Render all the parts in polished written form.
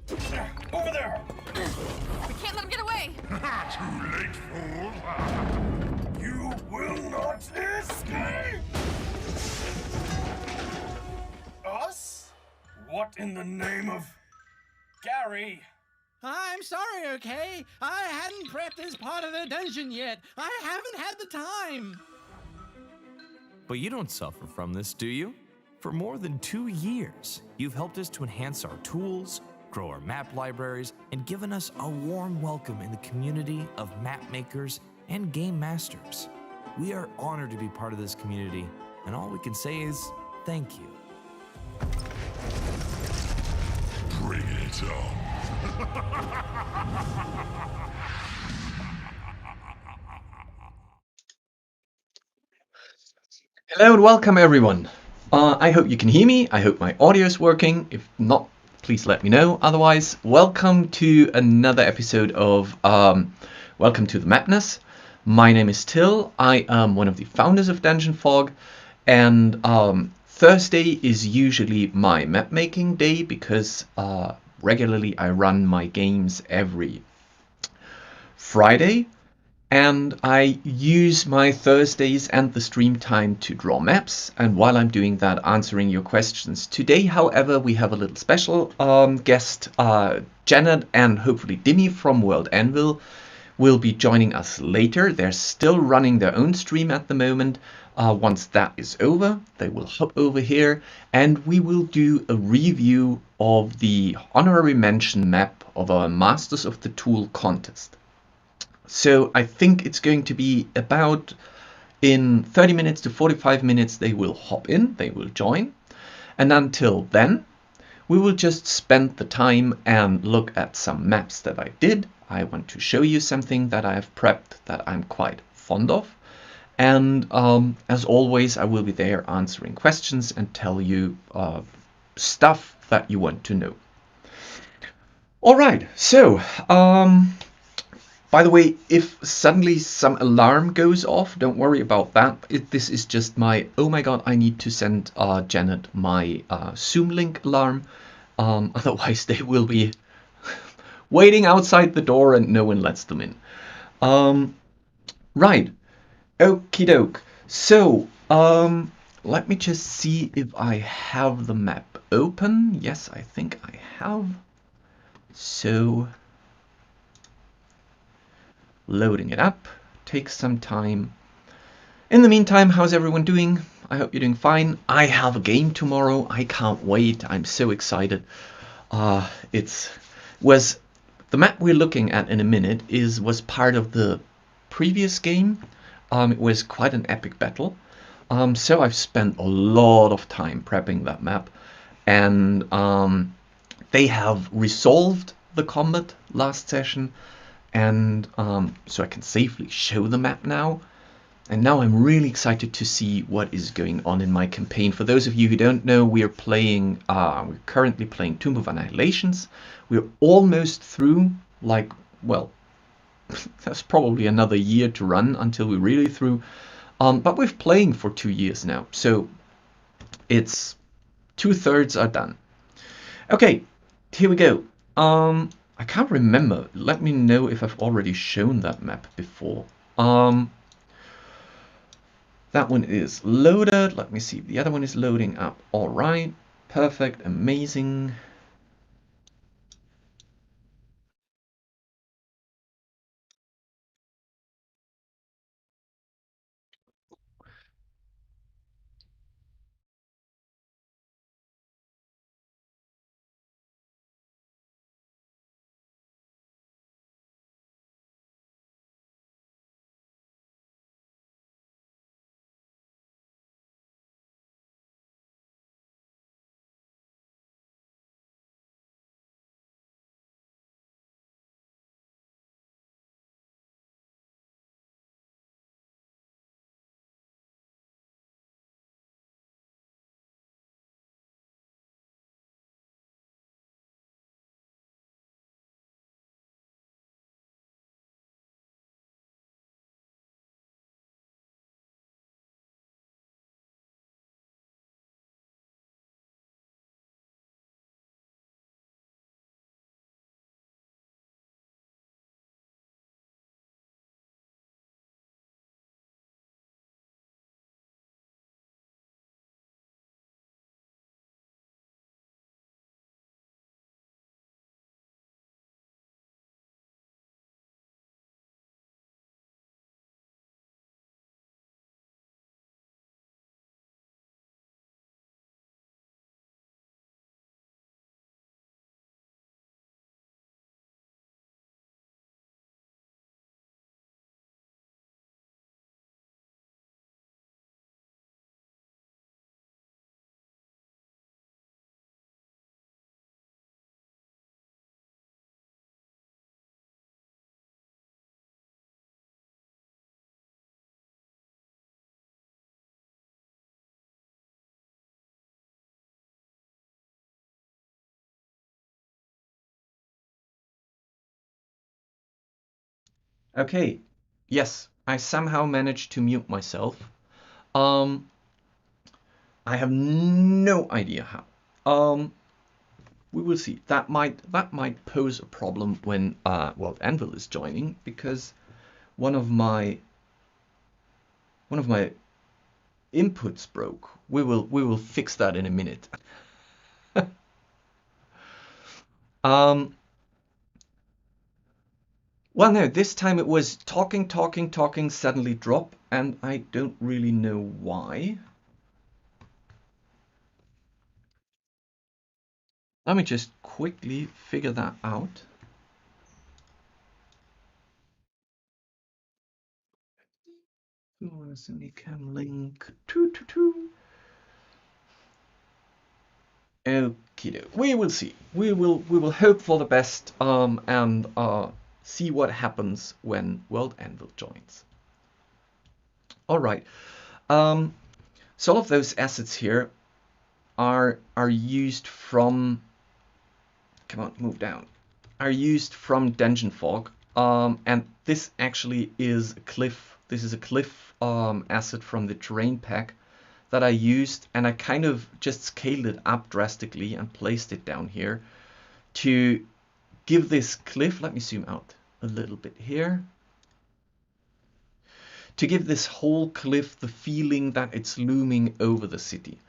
Over there! We can't let him get away! Too late, fool! You will not escape! Us? What in the name of... Gary? I'm sorry, okay? I hadn't prepped this part of the dungeon yet. I haven't had the time. But you don't suffer from this, do you? For more than 2 years, you've helped us to enhance our tools, grow our map libraries, and given us a warm welcome in the community of map makers and game masters. We are honored to be part of this community, and all we can say is thank you. Bring it on. Hello and welcome everyone. I hope you can hear me. I hope my audio is working. If not, please let me know. Otherwise, welcome to another episode of Welcome to the Mapness. My name is Till. I am one of the founders of DungeonFog, and Thursday is usually my map making day because regularly I run my games every Friday. And I use my Thursdays and the stream time to draw maps, and while I'm doing that, answering your questions. Today, however, we have a little special guest. Janet and hopefully Dimi from World Anvil will be joining us later. They're still running their own stream at the moment. Once that is over, they will hop over here and we will do a review of the honorary mention map of our Masters of the Tool contest. So I think it's going to be about in 30 minutes to 45 minutes they will hop in, they will join. And until then, we will just spend the time and look at some maps that I did. I want to show you something that I have prepped that I'm quite fond of. And as always, I will be there answering questions and tell you stuff that you want to know. All right, so... by the way, if suddenly some alarm goes off, don't worry about that. This is just my, oh my god, I need to send Janet my Zoom link alarm. Otherwise they will be waiting outside the door and no one lets them in. Right, okie doke. So, let me just see if I have the map open. Yes, I think I have. So... loading it up takes some time. In the meantime, how's everyone doing? I hope you're doing fine. I have a game tomorrow. I can't wait. I'm so excited. Was the map we're looking at in a minute was part of the previous game. It was quite an epic battle. So I've spent a lot of time prepping that map, and they have resolved the combat last session. And so I can safely show the map now. And now I'm really excited to see what is going on in my campaign. For those of you who don't know, we're currently playing Tomb of Annihilations. We're almost through, like, well, there's probably another year to run until we're really through. But we're playing for 2 years now, so it's 2/3 are done. Okay, here we go. I can't remember. Let me know if I've already shown that map before. That one is loaded. Let me see. The other one is loading up. All right. Perfect. Amazing. Okay, yes, I somehow managed to mute myself. I have no idea how. We will see. That might pose a problem when well, Anvil is joining, because one of my inputs broke. We will fix that in a minute. Well, no, this time it was talking, suddenly drop, and I don't really know why. Let me just quickly figure that out. Cam link. Okay, we will see. We will hope for the best and see what happens when World Anvil joins. All right. So all of those assets here are used from. Come on, move down. Are used from DungeonFog, and this actually is a cliff. This is a cliff asset from the terrain pack that I used, and I kind of just scaled it up drastically and placed it down here to give this cliff, let me zoom out a little bit here, to give this whole cliff the feeling that it's looming over the city.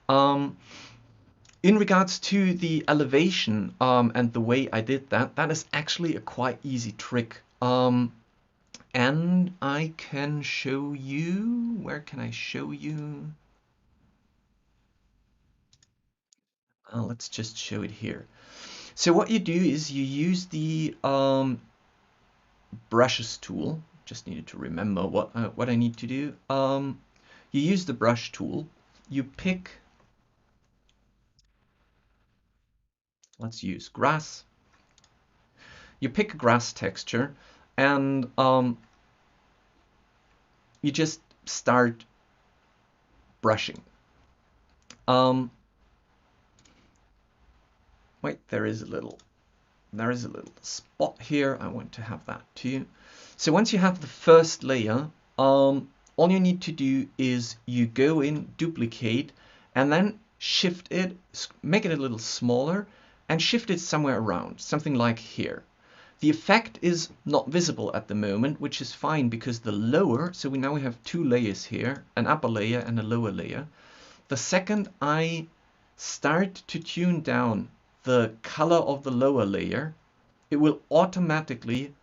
In regards to the elevation and the way I did that, that is actually a quite easy trick. And I can show you, where can I show you? Let's just show it here. So what you do is you use the brushes tool. Just needed to remember what I need to do. You use the brush tool. You pick. Let's use grass. You pick a grass texture, and you just start brushing. Wait, there is a little spot here. I want to have that too. So once you have the first layer, all you need to do is you go in, duplicate, and then shift it, make it a little smaller, and shift it somewhere around, something like here. The effect is not visible at the moment, which is fine, because the lower, so now we have two layers here, an upper layer and a lower layer. The second I start to tune down the color of the lower layer, it will automatically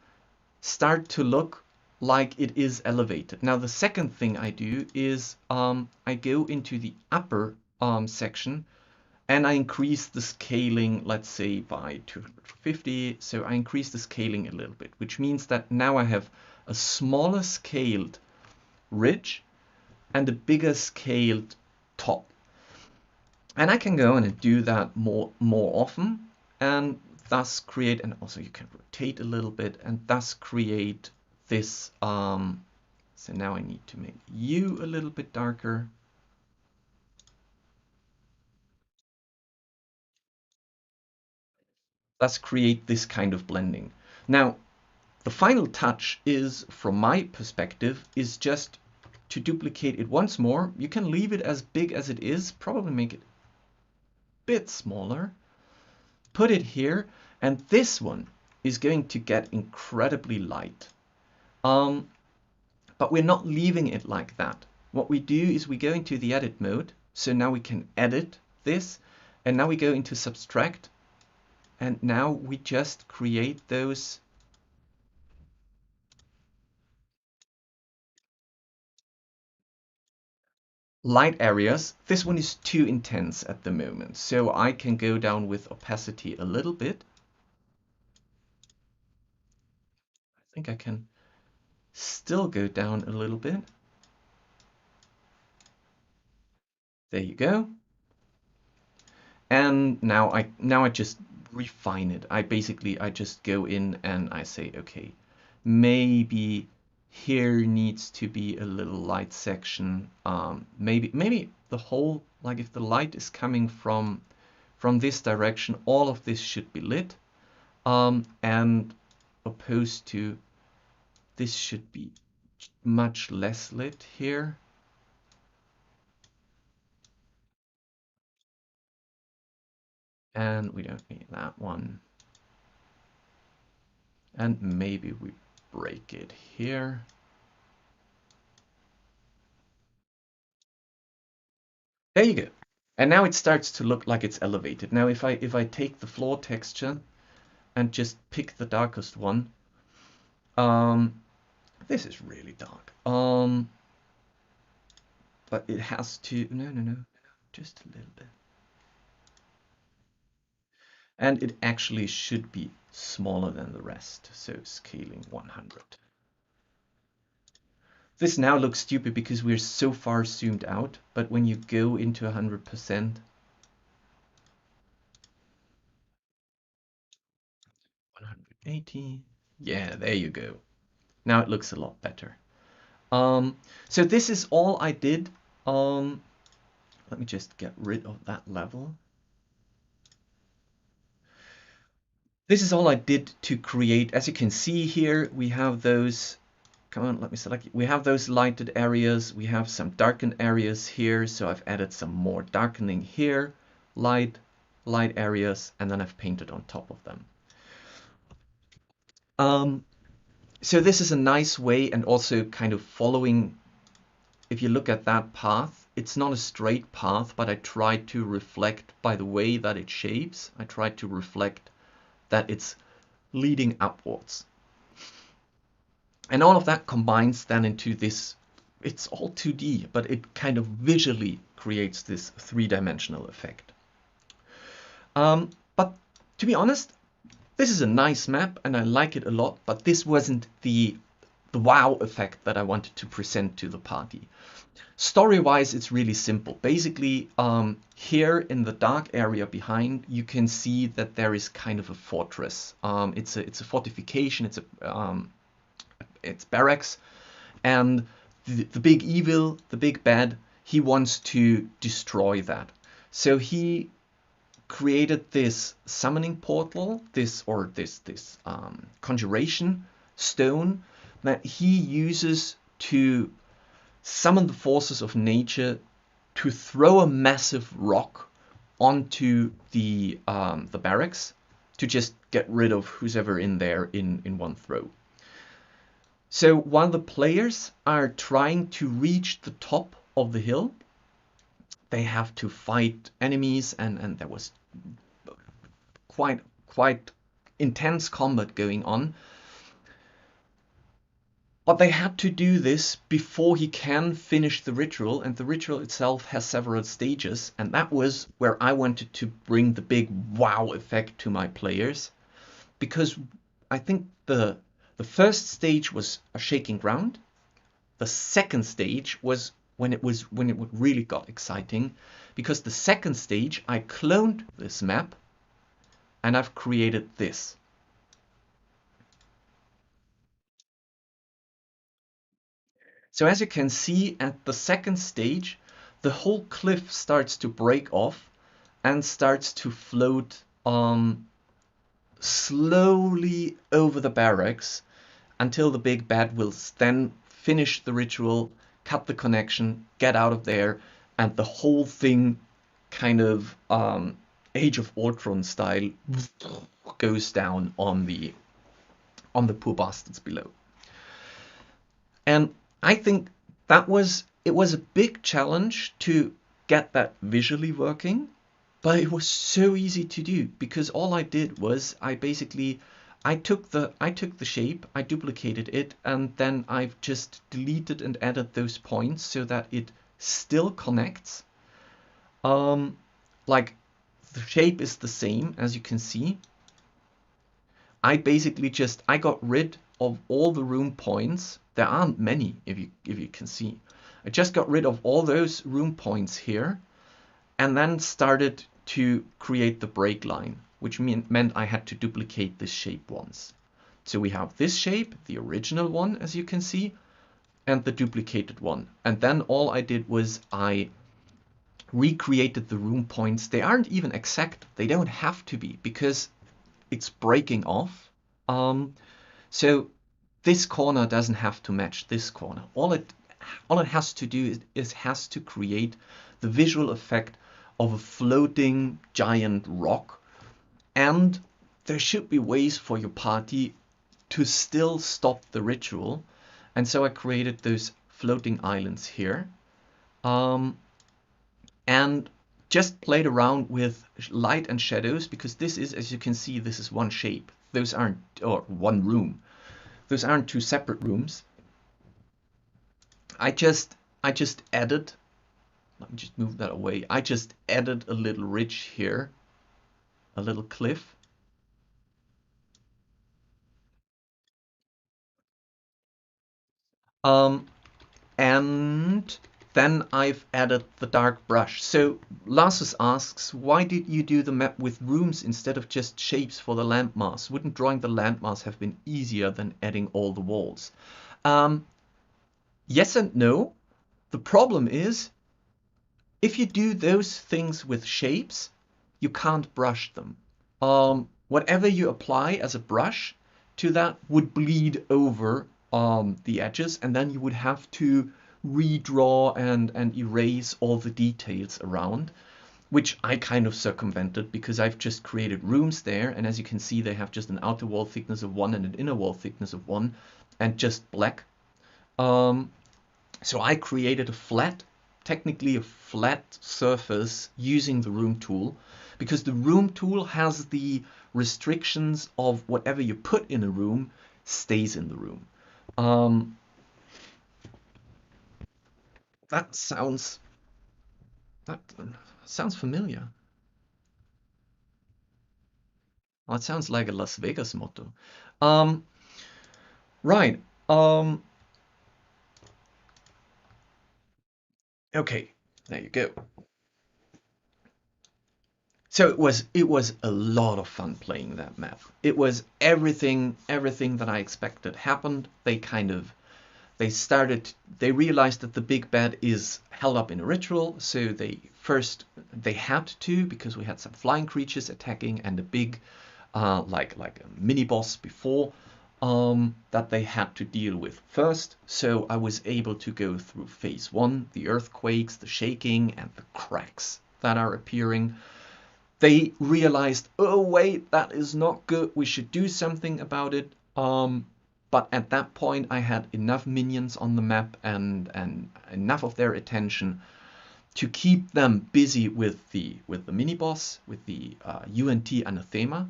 start to look like it is elevated. Now the second thing I do is I go into the upper section and I increase the scaling, let's say by 250. So I increase the scaling a little bit, which means that now I have a smaller scaled ridge and a bigger scaled top. And I can go in and do that more often, and thus create, and also you can rotate a little bit, and thus create this. So now I need to make you a little bit darker. Thus create this kind of blending. Now, the final touch is, from my perspective, is just to duplicate it once more. You can leave it as big as it is, probably make it bit smaller, put it here, and this one is going to get incredibly light. But we're not leaving it like that. What we do is we go into the edit mode. So now we can edit this, and now we go into subtract, and now we just create those light areas. This one is too intense at the moment, so I can go down with opacity a little bit. I think I can still go down a little bit. There you go. And now I just refine it. I just go in and I say, okay, maybe here needs to be a little light section. Maybe the whole, like if the light is coming from this direction, all of this should be lit, and opposed to this should be much less lit here. And we don't need that one. And maybe we break it here. There you go. And now it starts to look like it's elevated. Now if I take the floor texture and just pick the darkest one, this is really dark. But it has to, no, just a little bit. And it actually should be smaller than the rest, so scaling 100. This now looks stupid because we're so far zoomed out, but when you go into 100%, 180, yeah, there you go. Now it looks a lot better. So this is all I did. Let me just get rid of that level. This is all I did to create. As you can see here, we have those, come on, let me select it. We have those lighted areas. We have some darkened areas here. So I've added some more darkening here, light areas, and then I've painted on top of them. So this is a nice way, and also kind of following, if you look at that path, it's not a straight path, but I tried to reflect by the way that it shapes. I tried to reflect that it's leading upwards. And all of that combines then into this, it's all 2D, but it kind of visually creates this three-dimensional effect. But to be honest, this is a nice map and I like it a lot, but this wasn't the wow effect that I wanted to present to the party. Story-wise, it's really simple. Basically, here in the dark area behind, you can see that there is kind of a fortress. It's a fortification. It's barracks, and the big evil, the big bad, he wants to destroy that. So he created this summoning portal, this conjuration stone that he uses to summon the forces of nature to throw a massive rock onto the barracks to just get rid of who's ever in there in one throw. So while the players are trying to reach the top of the hill, they have to fight enemies, and there was quite intense combat going on. But they had to do this before he can finish the ritual, and the ritual itself has several stages, and that was where I wanted to bring the big wow effect to my players, because I think the first stage was a shaking ground. The second stage was when it really got exciting, because the second stage I cloned this map and I've created this. So as you can see at the second stage, the whole cliff starts to break off and starts to float slowly over the barracks until the big bad will then finish the ritual, cut the connection, get out of there, and the whole thing kind of Age of Ultron style goes down on the poor bastards below. And I think it was a big challenge to get that visually working, but it was so easy to do, because all I did was I took the shape, I duplicated it, and then I've just deleted and added those points so that it still connects. Like the shape is the same, as you can see. I got rid of all the room points. There aren't many, if you can see. I just got rid of all those room points here, and then started to create the break line, which meant I had to duplicate this shape once. So we have this shape, the original one, as you can see, and the duplicated one. And then all I did was I recreated the room points. They aren't even exact. They don't have to be, because it's breaking off. So this corner doesn't have to match this corner. All it has to do is has to create the visual effect of a floating giant rock, and there should be ways for your party to still stop the ritual. And so I created those floating islands here, and just played around with light and shadows, because this is, as you can see, this is one shape. Those aren't, or one room. Those aren't two separate rooms. I just added, let me just move that away. I just added a little ridge here, a little cliff. And then I've added the dark brush. So Larsus asks, why did you do the map with rooms instead of just shapes for the landmass? Wouldn't drawing the landmass have been easier than adding all the walls? Yes and no. The problem is, if you do those things with shapes, you can't brush them. Whatever you apply as a brush to that would bleed over the edges, and then you would have to redraw and erase all the details around, which I kind of circumvented because I've just created rooms there, and as you can see, they have just an outer wall thickness of 1 and an inner wall thickness of 1, and just black. So I created a flat, technically a flat surface using the room tool, because the room tool has the restrictions of whatever you put in a room stays in the room. That sounds familiar. Well, it sounds like a Las Vegas motto. Right. Okay, there you go. So it was a lot of fun playing that map. It was everything that I expected happened. They realized that the big bad is held up in a ritual, so they had to, because we had some flying creatures attacking and a big like a mini boss before that they had to deal with first. So I was able to go through phase 1, the earthquakes, the shaking, and the cracks that are appearing. They realized, oh wait, that is not good, we should do something about it. But at that point I had enough minions on the map and enough of their attention to keep them busy with the mini boss, with the UNT anathema.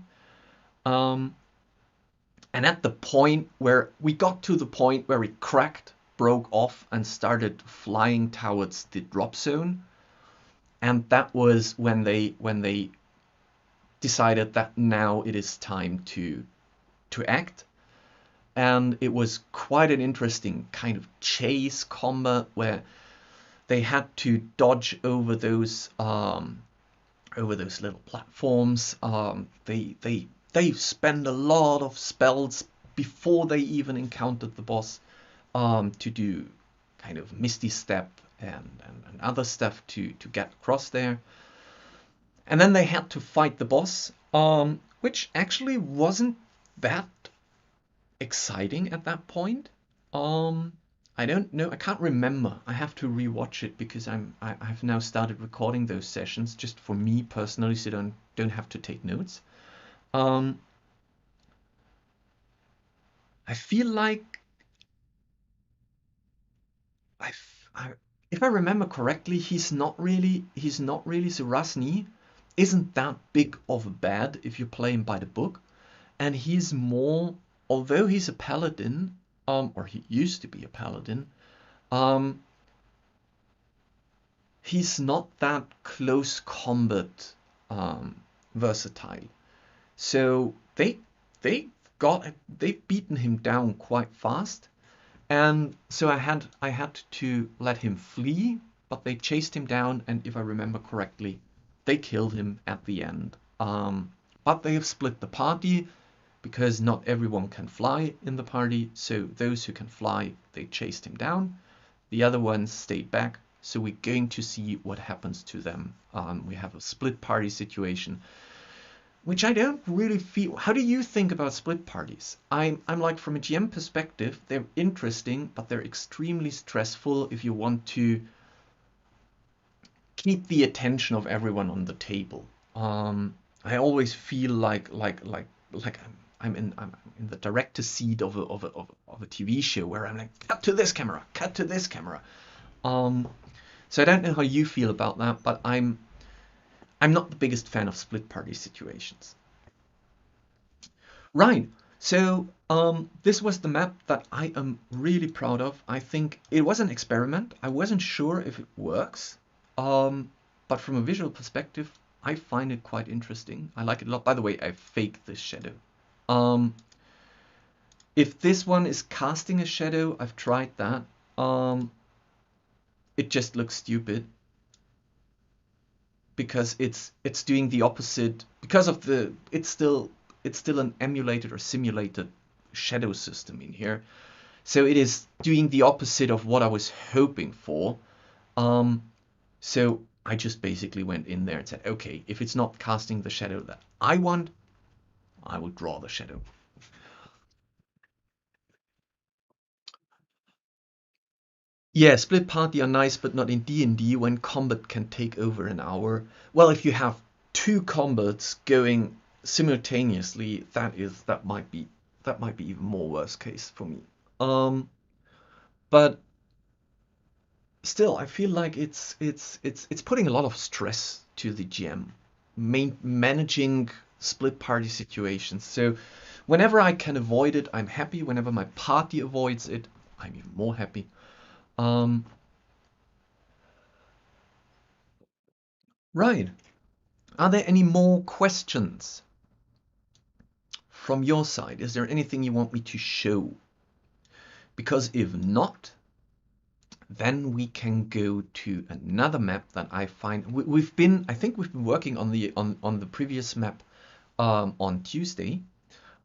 And at the point where we got to the point where it cracked, broke off, and started flying towards the drop zone, and that was when they decided that now it is time to act. And it was quite an interesting kind of chase combat where they had to dodge over those little platforms. They spend a lot of spells before they even encountered the boss to do kind of Misty Step and other stuff to get across there. And then they had to fight the boss, which actually wasn't that exciting at that point. I don't know, I can't remember. I have to rewatch it because I've now started recording those sessions just for me personally, so don't have to take notes. I feel like if I remember correctly, he's not really Surasni isn't that big of a bad if you play him by the book, and he's more, although he's a paladin, or he used to be a paladin, he's not that close combat versatile. So they've beaten him down quite fast, and so I had to let him flee, but they chased him down, and if I remember correctly, they killed him at the end. But they have split the party because not everyone can fly in the party. So those who can fly, they chased him down. The other ones stayed back. So we're going to see what happens to them. We have a split party situation. which I don't really feel. How do you think about split parties? I'm like, from a GM perspective, they're interesting, but they're extremely stressful if you want to keep the attention of everyone on the table. I always feel like I'm in the director's seat of a TV show where I'm like, cut to this camera, cut to this camera. So I don't know how you feel about that, but I'm not the biggest fan of split party situations. Right. So this was the map that I am really proud of. I think it was an experiment. I wasn't sure if it works, but from a visual perspective, I find it quite interesting. I like it a lot. By the way, I faked this shadow. If this one is casting a shadow, I've tried that. It just looks stupid because it's doing the opposite because of the it's still an emulated or simulated shadow system in here. So it is doing the opposite of what I was hoping for. So I just basically went in there and said, okay, if it's not casting the shadow that I want, I will draw the shadow. Yeah, split party are nice, but not in D&D when combat can take over an hour. Well, if you have two combats going simultaneously, that might be even more worst case for me. But still, I feel like it's putting a lot of stress to the GM, managing split party situations. So whenever I can avoid it, I'm happy. Whenever my party avoids it, I'm even more happy. Right. Are there any more questions from your side? Is there anything you want me to show? Because if not, then we can go to another map that I find I think we've been working on the previous map on Tuesday,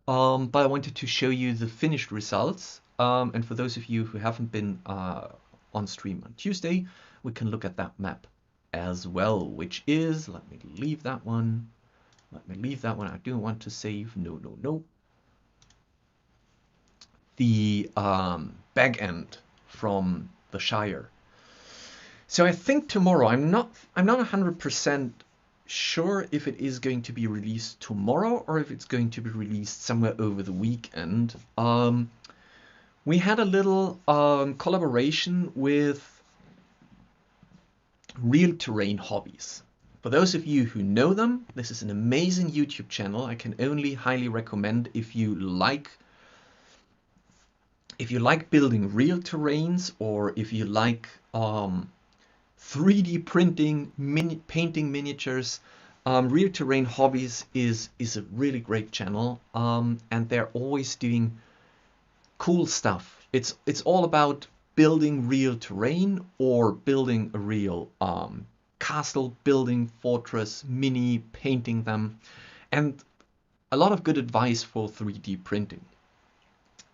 but I wanted to show you the finished results. And for those of you who haven't been on stream on Tuesday, we can look at that map as well, which is, let me leave that one. I do want to save. No. The back end from the Shire. So I think tomorrow, I'm not 100% sure if it is going to be released tomorrow or if it's going to be released somewhere over the weekend. We had a little collaboration with Real Terrain Hobbies. For those of you who know them, this is an amazing YouTube channel. I can only highly recommend if you like building real terrains, or if you like 3D printing, painting miniatures. Real Terrain Hobbies is a really great channel, and they're always doing cool stuff. It's all about building real terrain or building a real castle, building fortress, mini, painting them, and a lot of good advice for 3D printing.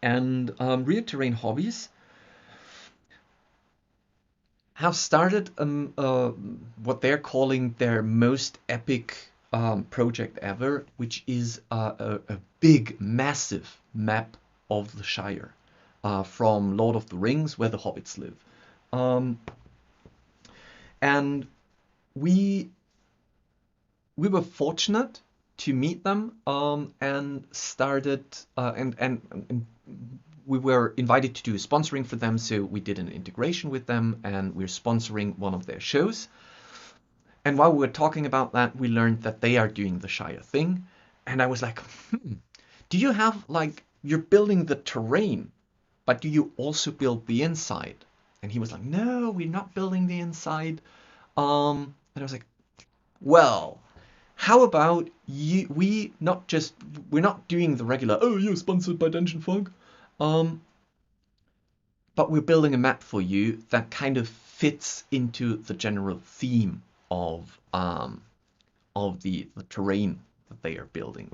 And Real Terrain Hobbies have started what they're calling their most epic project ever, which is a big, massive map of the Shire from Lord of the Rings, where the hobbits live. And we were fortunate to meet them and started and we were invited to do sponsoring for them, so we did an integration with them and we're sponsoring one of their shows. And while we were talking about that, we learned that they are doing the Shire thing, and I was like, do you have, like, you're building the terrain, but do you also build the inside? And he was like, no, we're not building the inside. And I was like, well, how about we're not doing the regular, oh, you're sponsored by DungeonFog, but we're building a map for you that kind of fits into the general theme of the terrain that they are building.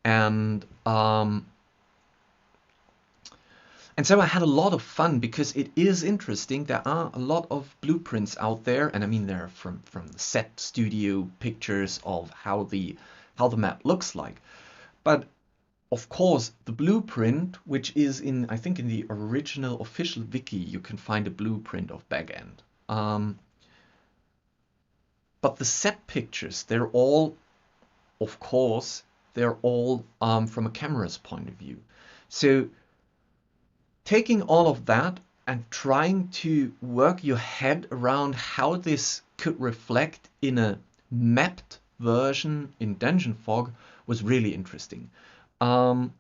And so I had a lot of fun because it is interesting. There are a lot of blueprints out there, and I mean, they're from the set studio pictures of how the how the map looks like. But of course, the blueprint, which is in, I think in the original official wiki, you can find a blueprint of Baggins. But the set pictures, they're all, of course, they're all from a camera's point of view. So taking all of that and trying to work your head around how this could reflect in a mapped version in DungeonFog was really interesting. And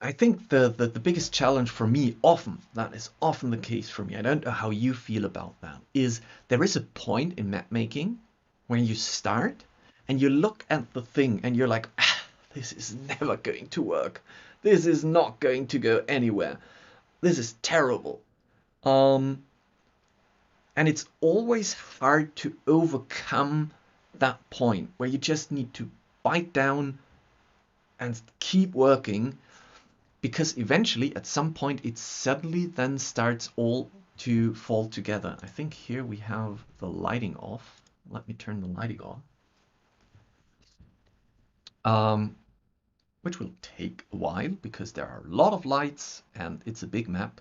I think the biggest challenge for me, that is often the case for me, I don't know how you feel about that, is there is a point in map making when you start and you look at the thing and you're like, this is never going to work. This is not going to go anywhere. This is terrible. And it's always hard to overcome that point where you just need to bite down and keep working, because eventually at some point it suddenly then starts all to fall together. I think here we have the lighting off. Let me turn the lighting on. Which will take a while because there are a lot of lights and it's a big map.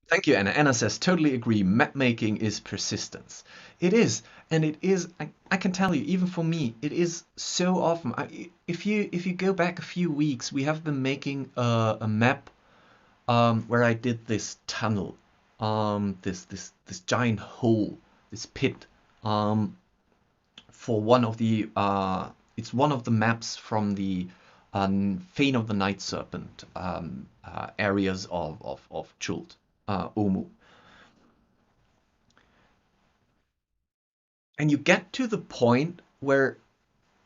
Thank you, Anna. Anna says, totally agree. Map making is persistence. It is, and it is. I can tell you, even for me, it is so often. If you go back a few weeks, we have been making a map where I did this tunnel, this giant hole, this pit, for one of the. It's one of the maps from the Fane of the Night Serpent areas of Chult. Omu. And you get to the point where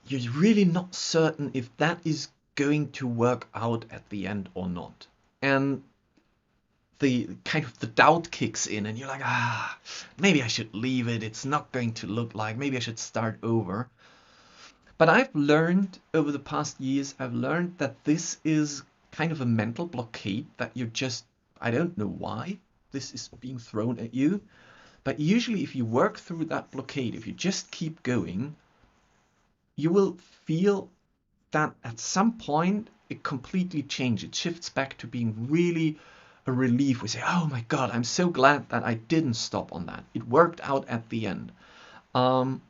you're really not certain if that is going to work out at the end or not. And the kind of the doubt kicks in and you're like, maybe I should leave it. It's not going to look like, maybe I should start over. But I've learned over the past years, I've learned that this is kind of a mental blockade that you're just, I don't know why this is being thrown at you. But usually if you work through that blockade, if you just keep going, you will feel that at some point it completely changes. It shifts back to being really a relief. We say, oh my God, I'm so glad that I didn't stop on that. It worked out at the end. And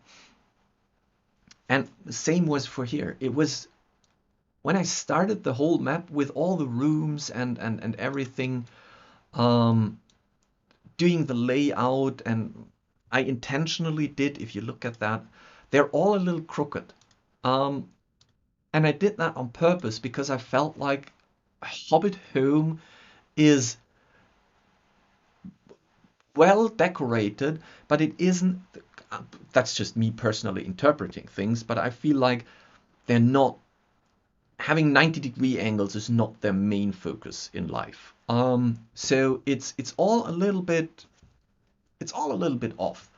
the same was for here. It was when I started the whole map with all the rooms and everything, doing the layout, and I intentionally did, if you look at that, they're all a little crooked. And I did that on purpose because I felt like Hobbit Home is well decorated, but it isn't. That's just me personally interpreting things, but I feel like they're not. Having 90-degree angles is not their main focus in life. So it's all a little bit. It's all a little bit off.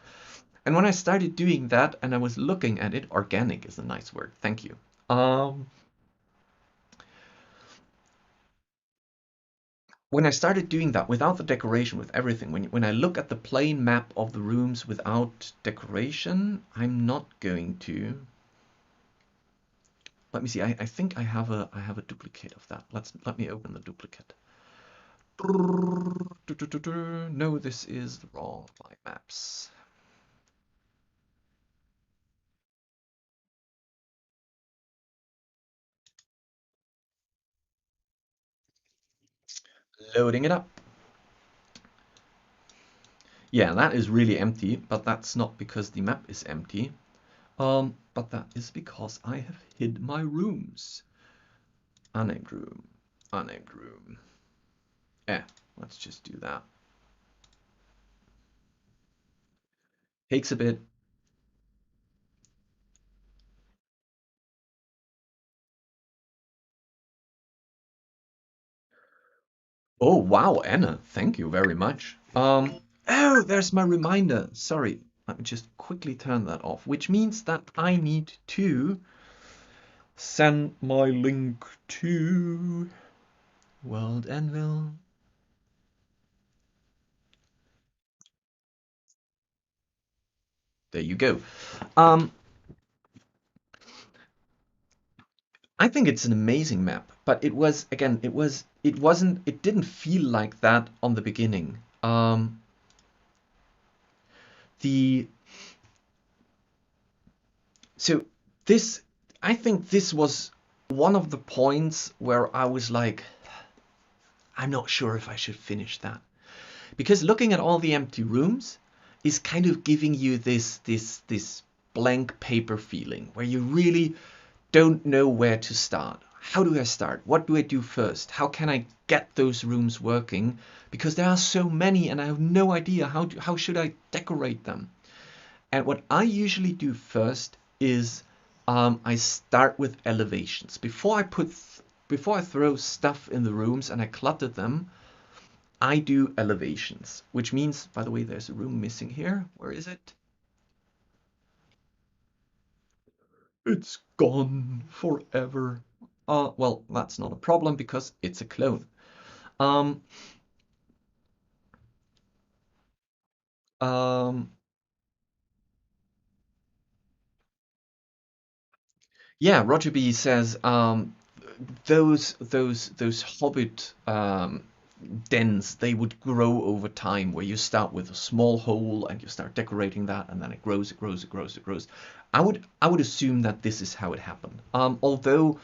And when I started doing that and I was looking at it, organic is a nice word, thank you. When I started doing that without the decoration, with everything, when I look at the plain map of the rooms without decoration, I'm not going to. Let me see. I think I have a duplicate of that. Let me open the duplicate. No, this is the wrong my maps. Loading it up. Yeah, that is really empty, but that's not because the map is empty. But that is because I have hid my rooms. Unnamed room. Unnamed room. Let's just do that. Takes a bit. Oh, wow, Anna, thank you very much. Oh, there's my reminder. Sorry, let me just quickly turn that off, which means that I need to send my link to World Anvil. There you go. I think it's an amazing map, but it was, again, it didn't feel like that on the beginning. So this, I think this was one of the points where I was like, I'm not sure if I should finish that. Because looking at all the empty rooms is kind of giving you this blank paper feeling where you really don't know where to start. How do I start? What do I do first? How can I get those rooms working? Because there are so many and I have no idea how should I decorate them. And what I usually do first is I start with elevations. Before I throw stuff in the rooms and I clutter them, I do elevations, which means, by the way, there's a room missing here. Where is it? It's gone forever. Well, that's not a problem because it's a clone. Yeah, Roger B says those Hobbit dens, they would grow over time, where you start with a small hole and you start decorating that, and then it grows, it grows, it grows, it grows. I would assume that this is how it happened. Although,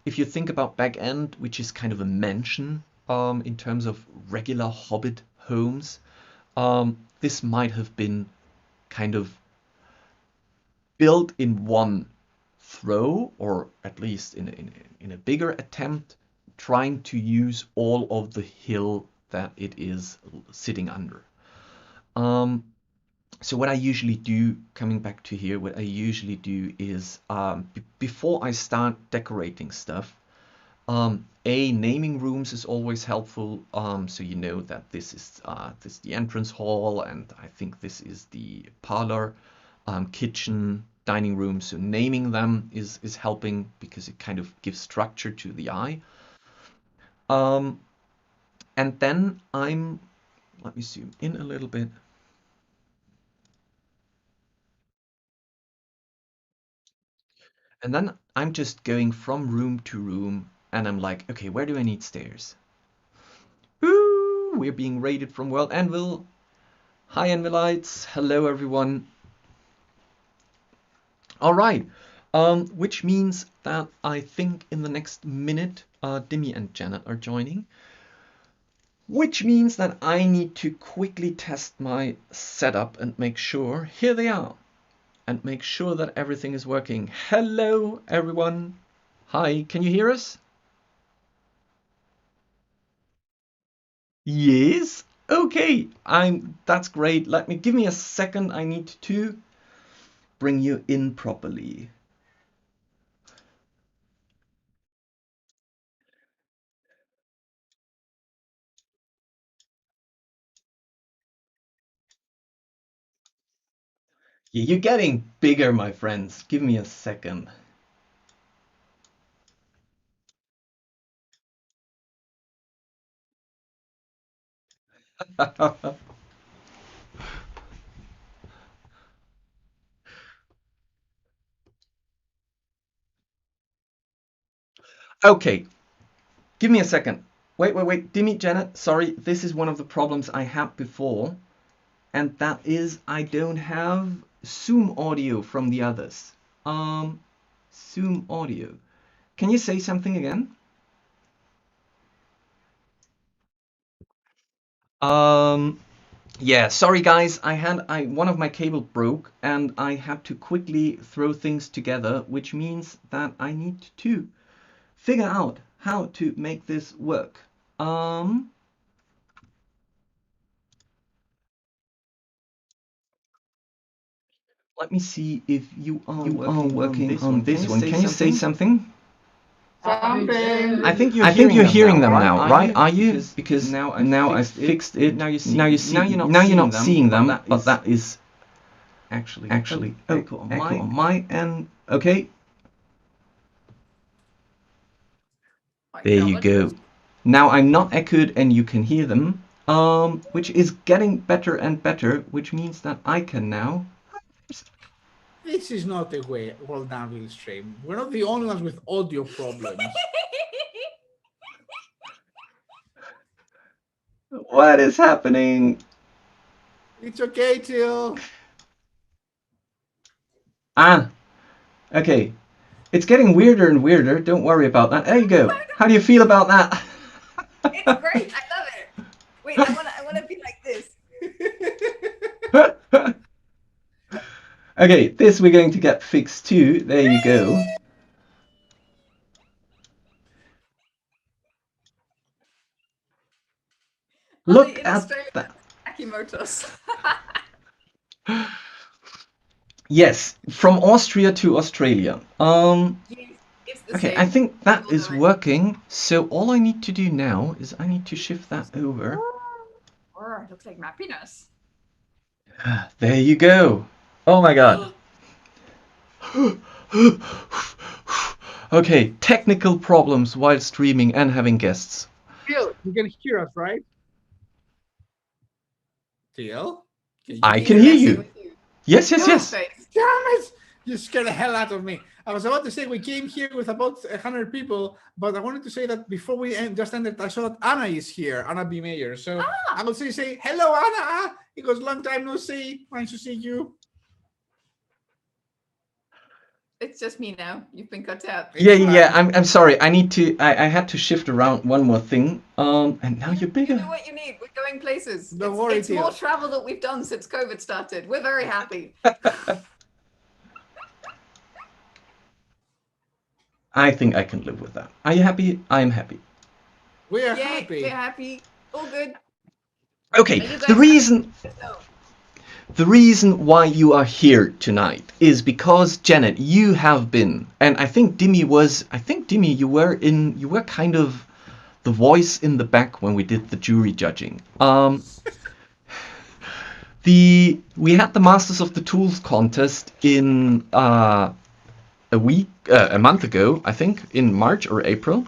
if you think about Back End, which is kind of a mansion in terms of regular Hobbit homes, this might have been kind of built in one throw, or at least in a bigger attempt, trying to use all of the hill that it is sitting under. So what I usually do, coming back to here, what I usually do is before I start decorating stuff, naming rooms is always helpful, so you know that this is the entrance hall, and I think this is the parlor, kitchen, dining room. So naming them is helping because it kind of gives structure to the eye. And then let me zoom in a little bit. And then I'm just going from room to room, and I'm like, okay, where do I need stairs? Ooh, we're being raided from World Anvil. Hi, Anvilites. Hello, everyone. All right, which means that I think in the next minute, Dimi and Janet are joining. Which means that I need to quickly test my setup and make sure, here they are, and make sure that everything is working. Hello, everyone. Hi, can you hear us? Yes. Okay, that's great. Give me a second. I need to bring you in properly. You're getting bigger, my friends. Give me a second. Okay, give me a second. Wait. Dimi, Janet, sorry, this is one of the problems I had before, and that is I don't have Zoom audio from the others. Zoom audio. Can you say something again? Yeah, sorry guys, one of my cable broke and I had to quickly throw things together, which means that I need to figure out how to make this work. Let me see if you are working on this one. Can you say something? Jumping. I think you're hearing them now, right? Are you? Because now I fixed it. Now you see. Now you're not seeing them, but that is actually echo on my end. Okay. There you go. Now I'm not echoed and you can hear them, which is getting better and better, which means that I can now. This is not a World Anvil stream. We're not the only ones with audio problems. What is happening? It's okay, Till. Okay. It's getting weirder and weirder. Don't worry about that. There you go. How do you feel about that? It's great. I love it. Wait, I wanna be like this. Okay, this we're going to get fixed too. There you go. Look at that. Akimotos. Yes, from Austria to Australia. Okay, I think that is working. So all I need to do now is I need to shift that over. Or it looks like Mapness. There you go. Oh my god. Okay, technical problems while streaming and having guests. Till, you can hear us, right? Till? I can hear you. Yes. Damn it! You scared the hell out of me. I was about to say we came here with about 100 people, but I wanted to say that before we just ended, I saw that Anna is here, Anna B. Mayer. So I would say, hello, Anna. It was long time no see. Nice to see you. It's just me now. You've been cut out. Yeah. I'm sorry. I had to shift around one more thing. And now you're bigger. You know what you need. We're going places. Don't worry, it's more travel that we've done since COVID started. We're very happy. I think I can live with that. Are you happy? I'm happy. We're Yay, happy. we're happy. All good. Okay, the reason why you are here tonight is because Janet, you have been, and I think Dimi, you were kind of the voice in the back when we did the jury judging. We had the Masters of the Tools contest in a month ago, I think, in March or April.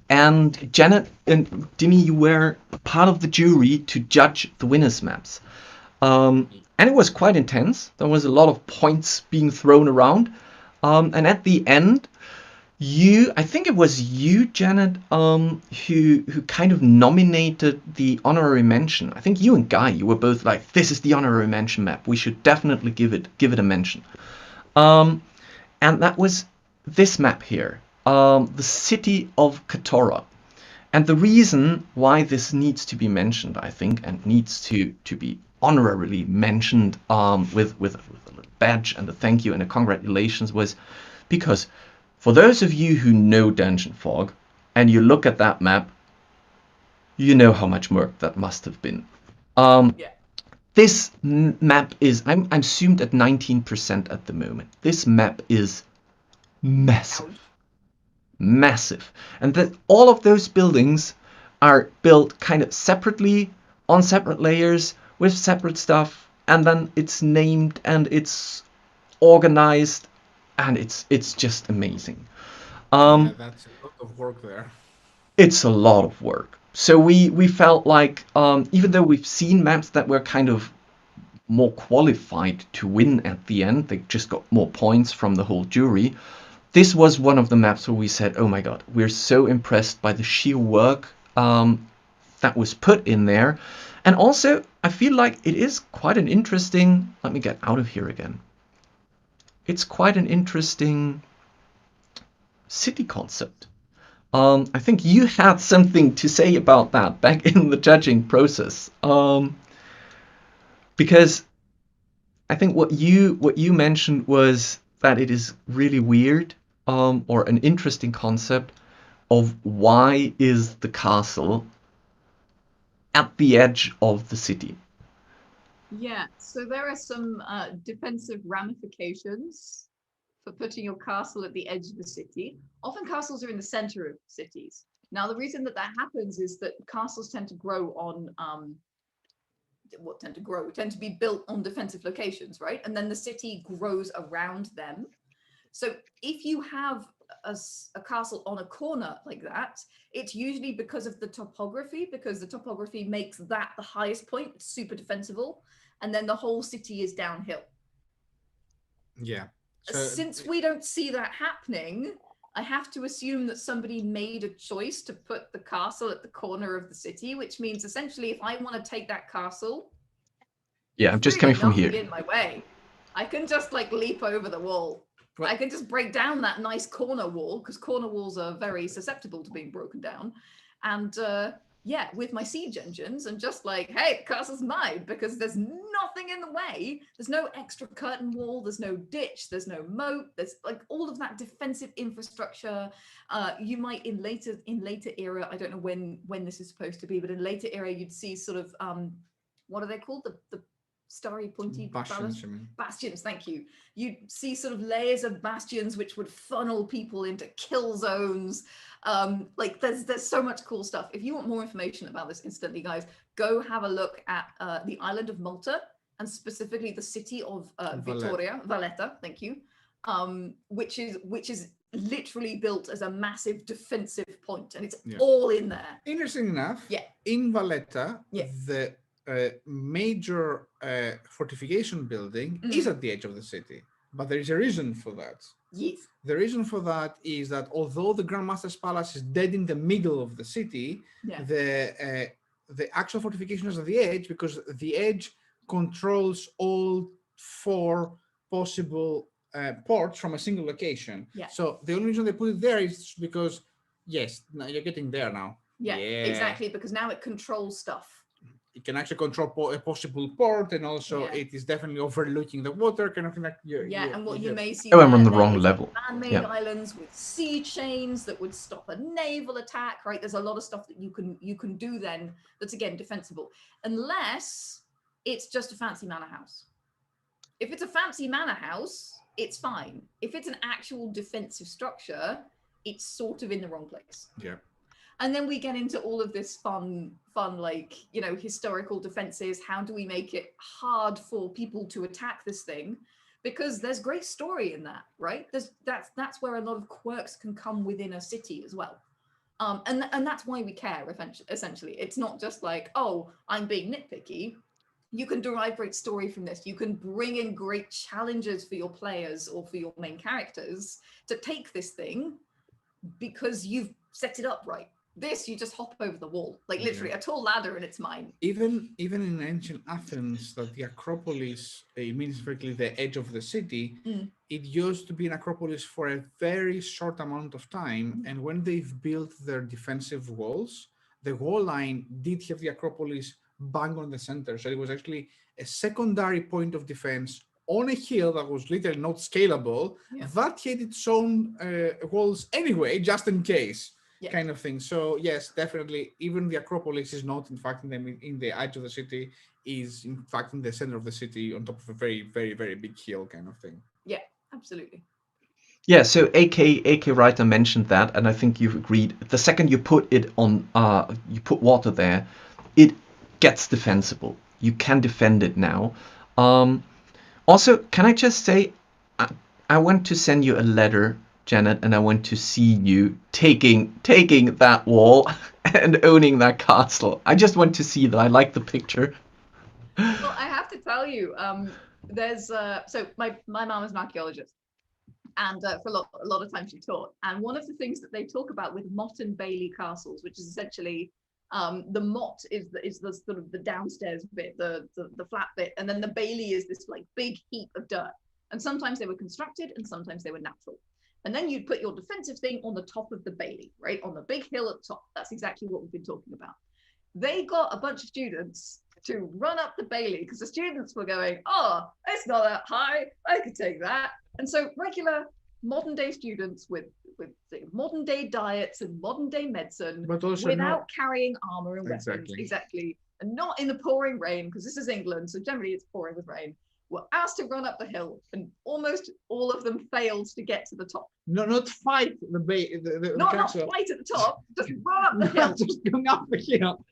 And Janet and Dimi, you were part of the jury to judge the winners' maps. And it was quite intense. There was a lot of points being thrown around. And at the end, I think it was you, Janet, who kind of nominated the honorary mention. I think you and Guy, you were both like, this is the honorary mention map. We should definitely give it a mention. And that was this map here. The city of Katora. And the reason why this needs to be mentioned, I think, and needs to be honorarily mentioned with a badge and a thank you and a congratulations was because for those of you who know DungeonFog and you look at that map, you know how much work that must have been. This map is, I'm zoomed at 19% at the moment. This map is massive. Massive. And that all of those buildings are built kind of separately on separate layers with separate stuff, and then it's named and it's organized, and it's just amazing. Yeah, that's a lot of work there. It's a lot of work. So we felt like even though we've seen maps that were kind of more qualified to win at the end, they just got more points from the whole jury. This was one of the maps where we said, oh my god, we're so impressed by the sheer work that was put in there. And also, I feel like it is quite an interesting... Let me get out of here again. It's quite an interesting city concept. I think you had something to say about that back in the judging process. Because I think what you mentioned was that it is really weird or an interesting concept of why is the castle at the edge of the city. Yeah, so there are some defensive ramifications for putting your castle at the edge of the city. Often castles are in the center of cities. Now, the reason that happens is that castles tend to grow on tend to be built on defensive locations, right? And then the city grows around them. So if you have a castle on a corner like that, it's usually because of the topography, because the topography makes that the highest point. It's super defensible, and then the whole city is downhill. Yeah. So, since we don't see that happening, I have to assume that somebody made a choice to put the castle at the corner of the city, which means essentially if I want to take that castle, Yeah, I'm just coming from nothing here. in my way. I can just like leap over the wall. Well, I can just break down that nice corner wall, because corner walls are very susceptible to being broken down. And yeah, with my siege engines, and just like, hey, the castle's mine, because there's nothing in the way. There's no extra curtain wall, there's no ditch, there's no moat, there's like all of that defensive infrastructure. You might in later era, I don't know when this is supposed to be, but in later era you'd see sort of what are they called? The starry pointy bastions, thank you. You'd see sort of layers of bastions which would funnel people into kill zones. Like there's so much cool stuff. If you want more information about this instantly, guys, go have a look at the island of Malta, and specifically the city of Valletta, thank you, which is literally built as a massive defensive point, and it's all in there. Interesting enough, in Valletta, the major fortification building is at the edge of the city, but there is a reason for that. Yes. The reason for that is that although the Grand Master's Palace is dead in the middle of the city, the actual fortification is at the edge, because the edge controls all 4 possible ports from a single location. So the only reason they put it there is because, yes, now you're getting there now. Yeah, exactly, because now it controls stuff. It can actually control a possible port, and also it is definitely overlooking the water, kind of thing. Like and what you may see. Oh, I'm on the wrong level. Man-made islands with sea chains that would stop a naval attack. Right, there's a lot of stuff that you can do then. That's again defensible, unless it's just a fancy manor house. If it's a fancy manor house, it's fine. If it's an actual defensive structure, it's sort of in the wrong place. Yeah. And then we get into all of this fun, like, you know, historical defenses. How do we make it hard for people to attack this thing? Because there's great story in that, right? That's where a lot of quirks can come within a city as well. And that's why we care, essentially. It's not just like, oh, I'm being nitpicky. You can derive great story from this. You can bring in great challenges for your players or for your main characters to take this thing because you've set it up right. This, you just hop over the wall, like literally a tall ladder, and it's mine. Even in ancient Athens, that the Acropolis, it means strictly the edge of the city, it used to be an Acropolis for a very short amount of time. And when they've built their defensive walls, the wall line did have the Acropolis bang on the center. So it was actually a secondary point of defense on a hill that was literally not scalable, that had its own walls anyway, just in case. Kind of thing. So yes, definitely, even the Acropolis is not in fact in the edge of the city, is in fact in the center of the city on top of a very, very, very big hill kind of thing. Yeah, absolutely. Yeah, so AK Writer mentioned that, and I think you've agreed. The second you put it on, you put water there, it gets defensible. You can defend it now. Also, can I just say, I want to send you a letter, Janet, and I want to see you taking that wall and owning that castle. I just want to see that. I like the picture. Well, I have to tell you, there's so my mom is an archaeologist, and for a lot of time she taught. And one of the things that they talk about with motte and bailey castles, which is essentially the motte is the sort of the downstairs bit, the flat bit, and then the bailey is this like big heap of dirt. And sometimes they were constructed, and sometimes they were natural. And then you'd put your defensive thing on the top of the bailey, right? On the big hill at the top. That's exactly what we've been talking about. They got a bunch of students to run up the bailey because the students were going, oh, it's not that high. I could take that. And so regular modern day students with modern day diets and modern day medicine, but also without carrying armor and weapons, and not in the pouring rain, because this is England, so generally it's pouring with rain. were asked to run up the hill, and almost all of them failed to get to the top. No, not fight the Not castle. quite at the top, just run up the hill. Just going up the hill.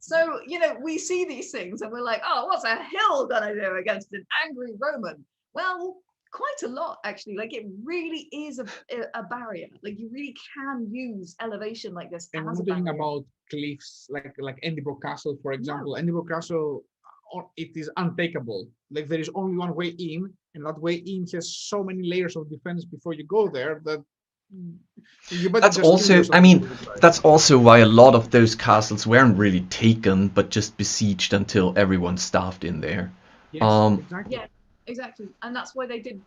So, we see these things and we're like, oh, what's a hill gonna do against an angry Roman? Well, quite a lot, actually. Like, it really is a barrier. Like, you really can use elevation like this. And as we're a talking barrier. about cliffs like Edinburgh Castle, for example. Edinburgh Castle, it is untakeable. Like, there is only one way in, and that way in has so many layers of defense before you go there that you better That's just kill also, yourself I mean, before you try. that's also why a lot of those castles weren't really taken, but just besieged until everyone starved in there. Yes, exactly. Yeah, exactly. And that's why they did,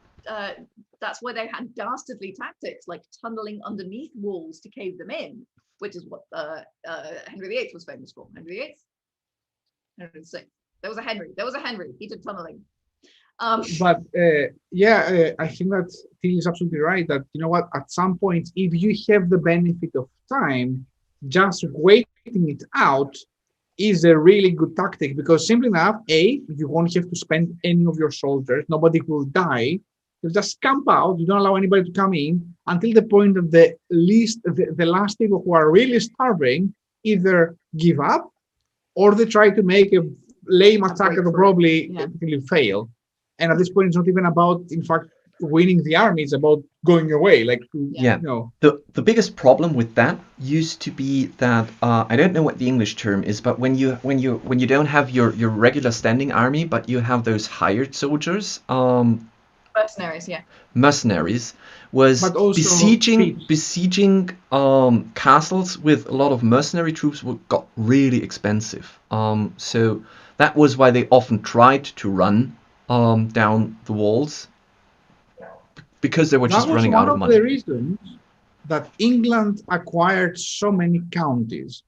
that's why they had dastardly tactics like tunneling underneath walls to cave them in, which is what Henry VIII was famous for. Henry VIII? Henry VI. There was a Henry. He did tunneling. But I think that Till is absolutely right. That at some point, if you have the benefit of time, just waiting it out is a really good tactic, because simply enough, you won't have to spend any of your soldiers. Nobody will die. You just camp out. You don't allow anybody to come in until the point that the last people who are really starving either give up or they try to make a lame attack that will probably fail. And at this point, it's not even about, in fact, winning the army. It's about going away. The biggest problem with that used to be that I don't know what the English term is, but when you don't have your regular standing army, but you have those hired soldiers, mercenaries, mercenaries, was But also besieging castles with a lot of mercenary troops got really expensive. So that was why they often tried to run down the walls, because they were just running out of money. That was one of the reasons that England acquired so many counties.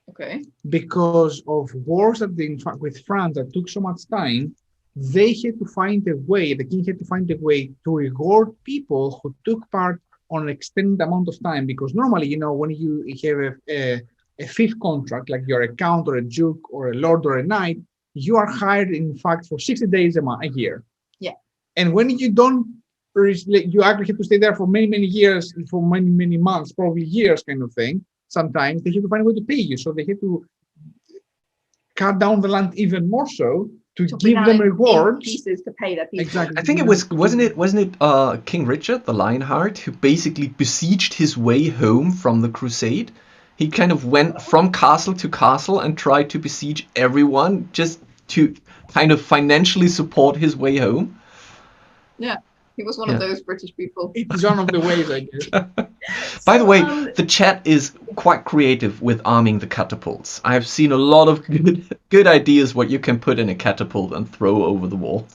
Okay. Because of wars that with France that took so much time, they had to find a way, the king had to find a way to reward people who took part on an extended amount of time. Because normally, when you have a fifth contract, like you're a count or a duke or a lord or a knight, you are hired, in fact, for 60 days a year. Yeah. And when you don't, you actually have to stay there for many, many years, for many, many months, probably years kind of thing. Sometimes they have to find a way to pay you. So they have to cut down the land even more so to give them rewards. Pieces to pay their people. Exactly. I think it wasn't it King Richard the Lionheart who basically besieged his way home from the crusade? He kind of went from castle to castle and tried to besiege everyone just to kind of financially support his way home. Yeah, he was one of those British people. It's one of the ways, I guess. By the way, the chat is quite creative with arming the catapults. I have seen a lot of good ideas what you can put in a catapult and throw over the wall.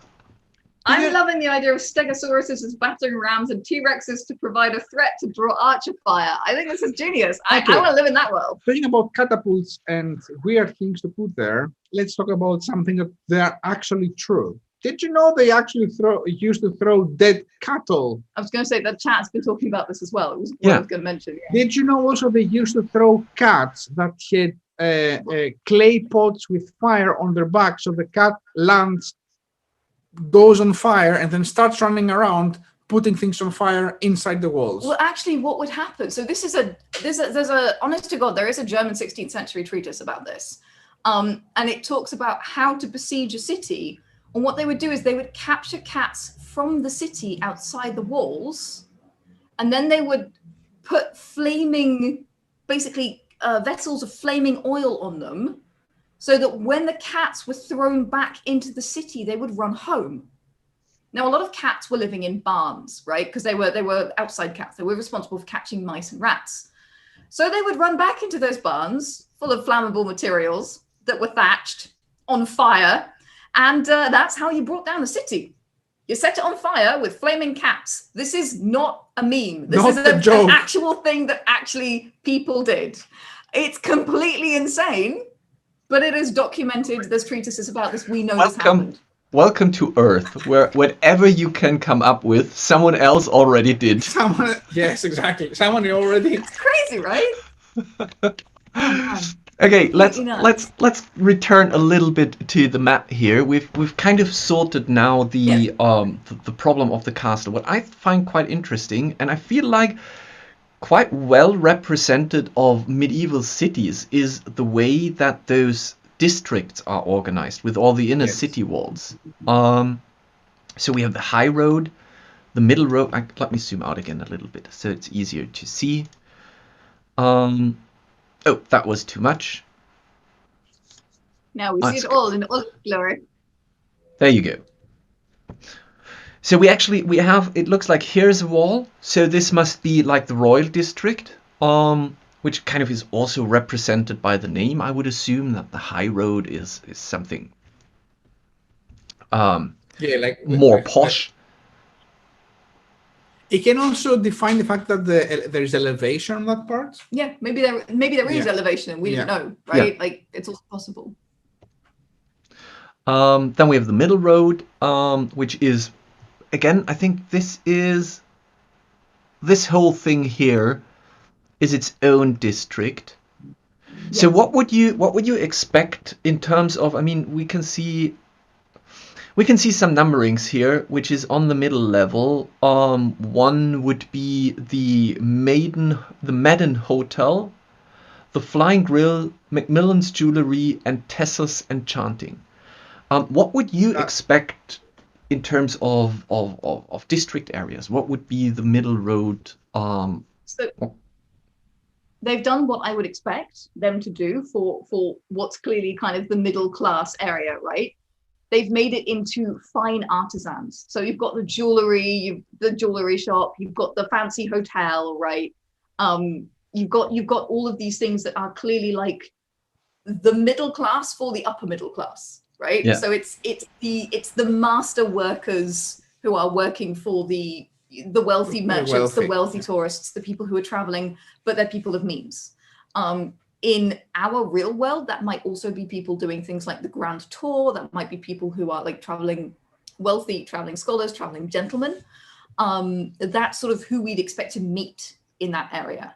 I'm loving the idea of Stegosauruses as battering rams and T-Rexes to provide a threat to draw archer fire. I think this is genius. I want to live in that world. Speaking about catapults and weird things to put there, let's talk about something that they are actually true. Did you know they actually used to throw dead cattle? I was going to say that chat's been talking about this as well. It was what I was going to mention. Yeah. Did you know also they used to throw cats that had clay pots with fire on their back, so the cat lands, goes on fire, and then starts running around putting things on fire inside the walls? Well, actually, what would happen? So there's a honest to God, there is a German 16th century treatise about this, and it talks about how to besiege a city. And what they would do is they would capture cats from the city outside the walls, and then they would put flaming, basically vessels of flaming oil on them, so that when the cats were thrown back into the city, they would run home. Now, a lot of cats were living in barns, right? Because they were outside cats. They were responsible for catching mice and rats. So they would run back into those barns full of flammable materials that were thatched on fire. And that's how you brought down a city. You set it on fire with flaming cats. This is not a meme. This is an actual thing that actually people did. It's completely insane, but it is documented. There's treatises about this. We know this happened. Welcome to Earth, where whatever you can come up with, someone else already did. Yes, exactly. Someone already. It's crazy, right? Okay, let's Pretty nice. let's return a little bit to the map here. We've kind of sorted now the problem of the castle. What I find quite interesting, and I feel like quite well represented of medieval cities, is the way that those districts are organized with all the inner city walls. So we have the high road, the middle road. Let me zoom out again a little bit so it's easier to see. Oh, that was too much. Now we see it all in all glory. There you go. So we have, it looks like here's a wall. So this must be like the royal district, which kind of is also represented by the name. I would assume that the high road is something like more posh. It can also define the fact that there's elevation on that part. Yeah, maybe there is elevation and we didn't know, right? Like it's also possible. Then we have the middle road, which is, again, I think this whole thing here is its own district. So what would you expect in terms of, I mean, we can see some numberings here, which is on the middle level. One would be the Madden Hotel, the Flying Grill, Macmillan's Jewelry, and Tessa's Enchanting. What would you expect in terms of district areas? What would be the middle road? So they've done what I would expect them to do for what's clearly kind of the middle class area, right? They've made it into fine artisans. So you've got the jewelry, the jewelry shop, you've got the fancy hotel, right? You've got all of these things that are clearly like the middle class for the upper middle class, right? Yeah. So it's the master workers who are working for the wealthy merchants, the wealthy tourists, the people who are traveling, but they're people of means. In our real world, that might also be people doing things like the grand tour. That might be people who are like wealthy traveling scholars, traveling gentlemen. That's sort of who we'd expect to meet in that area.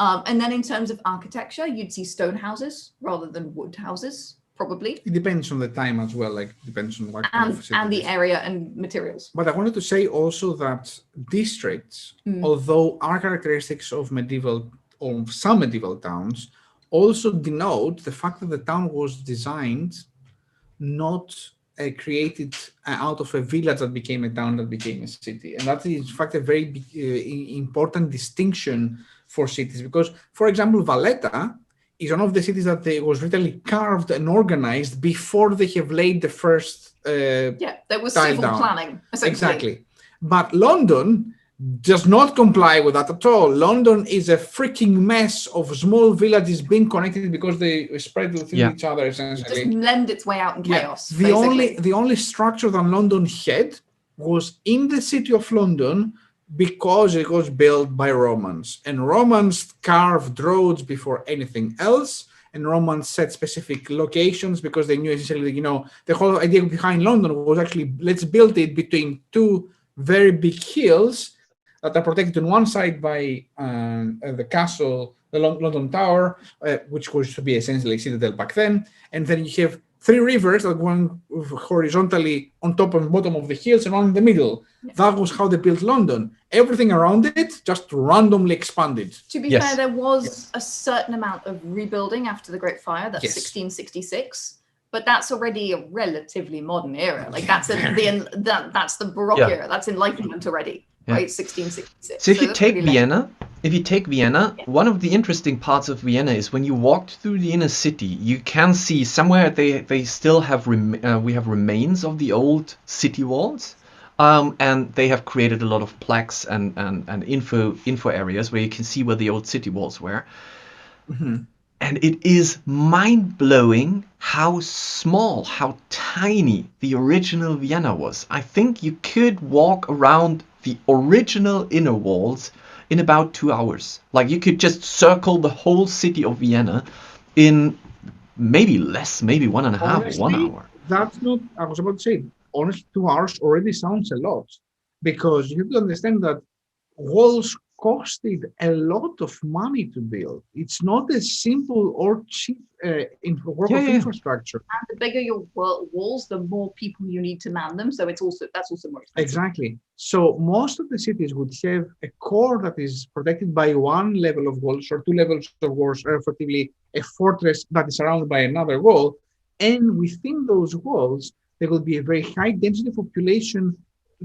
And then in terms of architecture, you'd see stone houses rather than wood houses, probably. It depends on the time as well, like depends on what and the area and materials. But I wanted to say also that districts, although are characteristics of some medieval towns, also denote the fact that the town was designed, not created out of a village that became a town that became a city. And that is, in fact, a very important distinction for cities. Because, for example, Valletta is one of the cities that was literally carved and organized before they have laid the first there was civil planning, essentially. Exactly. But London does not comply with that at all. London is a freaking mess of small villages being connected because they spread within each other, essentially. Just lend its way out in chaos. The only structure that London had was in the city of London because it was built by Romans. And Romans carved roads before anything else. And Romans set specific locations because they knew essentially, the whole idea behind London was actually, let's build it between two very big hills that are protected on one side by the castle, the London Tower, which was to be essentially citadel back then. And then you have three rivers that went horizontally on top and bottom of the hills and one in the middle. Yeah. That was how they built London. Everything around it just randomly expanded. To be fair, there was a certain amount of rebuilding after the Great Fire. That's 1666. But that's already a relatively modern era. Like that's the Baroque era. That's Enlightenment already. Right, 1666. So if you take Vienna, one of the interesting parts of Vienna is when you walked through the inner city, you can see somewhere they still have we have remains of the old city walls, and they have created a lot of plaques and info areas where you can see where the old city walls were. Mm-hmm. And it is mind-blowing how small, how tiny the original Vienna was. I think you could walk around the original inner walls in about 2 hours. Like you could just circle the whole city of Vienna in maybe less, maybe 1.5, 1 hour. That's not, I was about to say, honestly, 2 hours already sounds a lot. Because you have to understand that walls costed a lot of money to build. It's not a simple or cheap work of infrastructure. And the bigger your walls, the more people you need to man them. So that's also more expensive. Exactly. So most of the cities would have a core that is protected by one level of walls or two levels of walls, or effectively a fortress that is surrounded by another wall. And within those walls, there will be a very high density population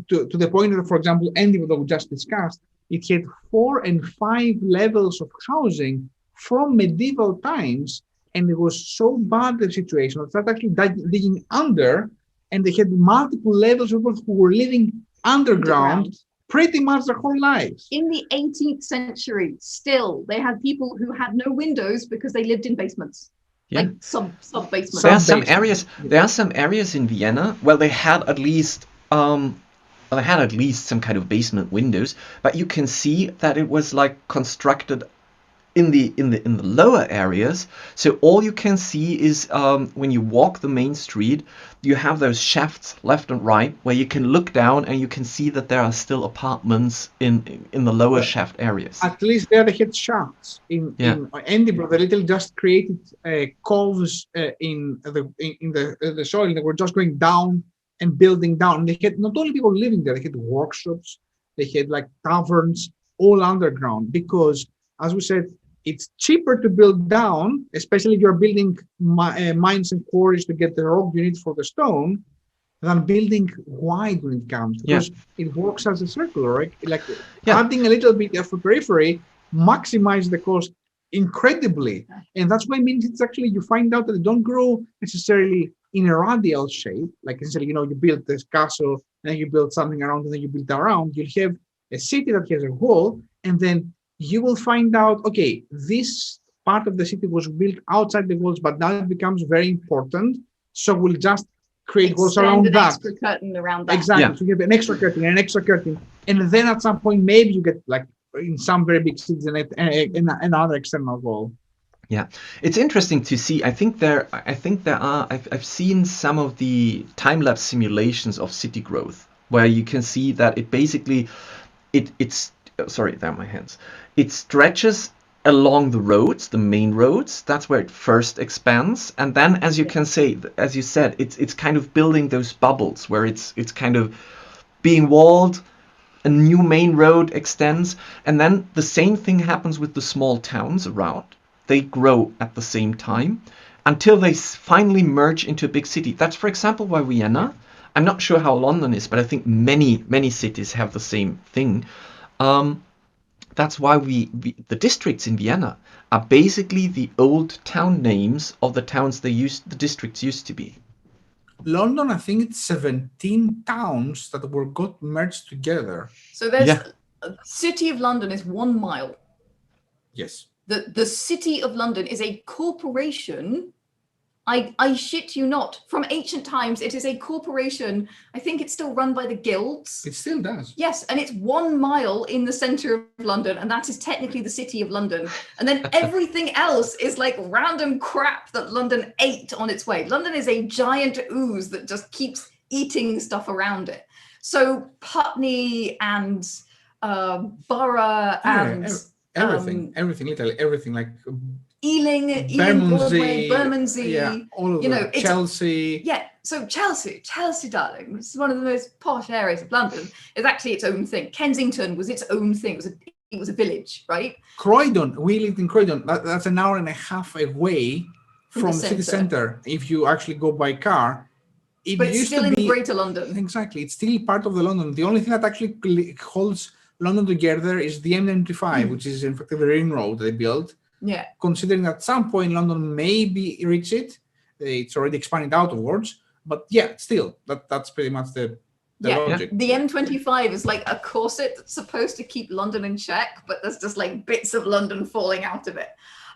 to the point that, for example, Anvil that we just discussed, it had 4 and 5 levels of housing from medieval times, and it was so bad the situation that started actually digging under, and they had multiple levels of people who were living underground pretty much their whole lives. In the 18th century, still, they had people who had no windows because they lived in basements. Yeah. Like sub basements. There are some areas in Vienna where they had at least some kind of basement windows, but you can see that it was like constructed in the lower areas. So all you can see is when you walk the main street, you have those shafts left and right where you can look down and you can see that there are still apartments in the lower shaft areas. At least there they had shafts. In Edinburgh, they literally just created coves in the soil. They were just going down and building down. They had not only people living there, they had workshops, they had like taverns all underground, because, as we said, it's cheaper to build down, especially if you're building mines and quarries to get the rock you need for the stone, than building wide when it comes, because it works as a circular, right? Like adding a little bit of a periphery maximize the cost incredibly. And that's why it's actually, you find out that they don't grow necessarily in a radial shape, like essentially, you build this castle, and then you build something around, and then you build around. You'll have a city that has a wall, and then you will find out, okay, this part of the city was built outside the walls, but now it becomes very important. So we'll just create walls around that. Extra curtain around that. Exactly. So you have an extra curtain, and then at some point, maybe you get, like in some very big cities, another external wall. Yeah, it's interesting to see. I think there are. I've seen some of the time-lapse simulations of city growth where you can see that it basically, it's sorry, there are my hands. It stretches along the roads, the main roads. That's where it first expands, and then, as you said, it's kind of building those bubbles where it's kind of being walled. A new main road extends, and then the same thing happens with the small towns around. They grow at the same time until they finally merge into a big city. That's, for example, why Vienna. I'm not sure how London is, but I think many cities have the same thing. That's why the districts in Vienna are basically the old town names of the towns the districts used to be. London, I think it's 17 towns that got merged together. So there's City of London is 1 mile. Yes. The City of London is a corporation. I shit you not. From ancient times, it is a corporation. I think it's still run by the guilds. It still does. Yes, and it's 1 mile in the center of London, and that is technically the City of London. And then everything else is like random crap that London ate on its way. London is a giant ooze that just keeps eating stuff around it. So Putney and Borough and everything, literally everything, like Ealing, Bermondsey, all of Chelsea. So Chelsea, darling, this is one of the most posh areas of London. It's actually its own thing. Kensington was its own thing. It was a village, right? Croydon, we lived in Croydon. That's an hour and a half away from the city centre. If you actually go by car, but it's still in Greater London. Exactly, it's still part of the London. The only thing that actually holds London together is the M95, which is in fact the ring road they built. Yeah. Considering at some point London maybe reach it, it's already expanded outwards. But yeah, still, that's pretty much the logic. The M25 is like a corset that's supposed to keep London in check, but there's just like bits of London falling out of it.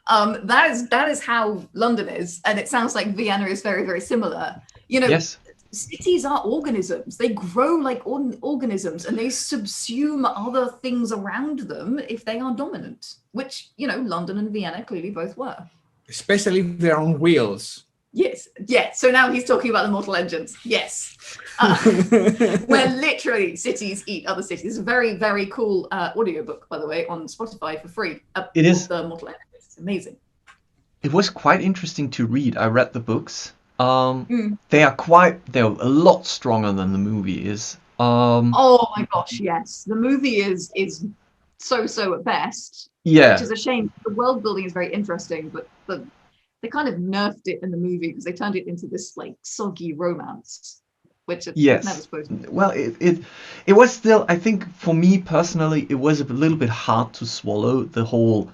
That is how London is, and it sounds like Vienna is very, very similar. Cities are organisms. They grow like organisms, and they subsume other things around them if they are dominant, which, London and Vienna clearly both were. Especially if they're on wheels. Yes, yeah. So now he's talking about the mortal engines. Yes. Where literally cities eat other cities. It's a very, very cool audiobook, by the way, on Spotify for free. It is. The mortal engines. It's amazing. It was quite interesting to read. I read the books. They're a lot stronger than the movie is. Oh my gosh, yes. The movie is so at best. Yeah. Which is a shame. The world building is very interesting, but they kind of nerfed it in the movie because they turned it into this like soggy romance, which it's never supposed to be. Well, it was still, I think for me personally, it was a little bit hard to swallow, the whole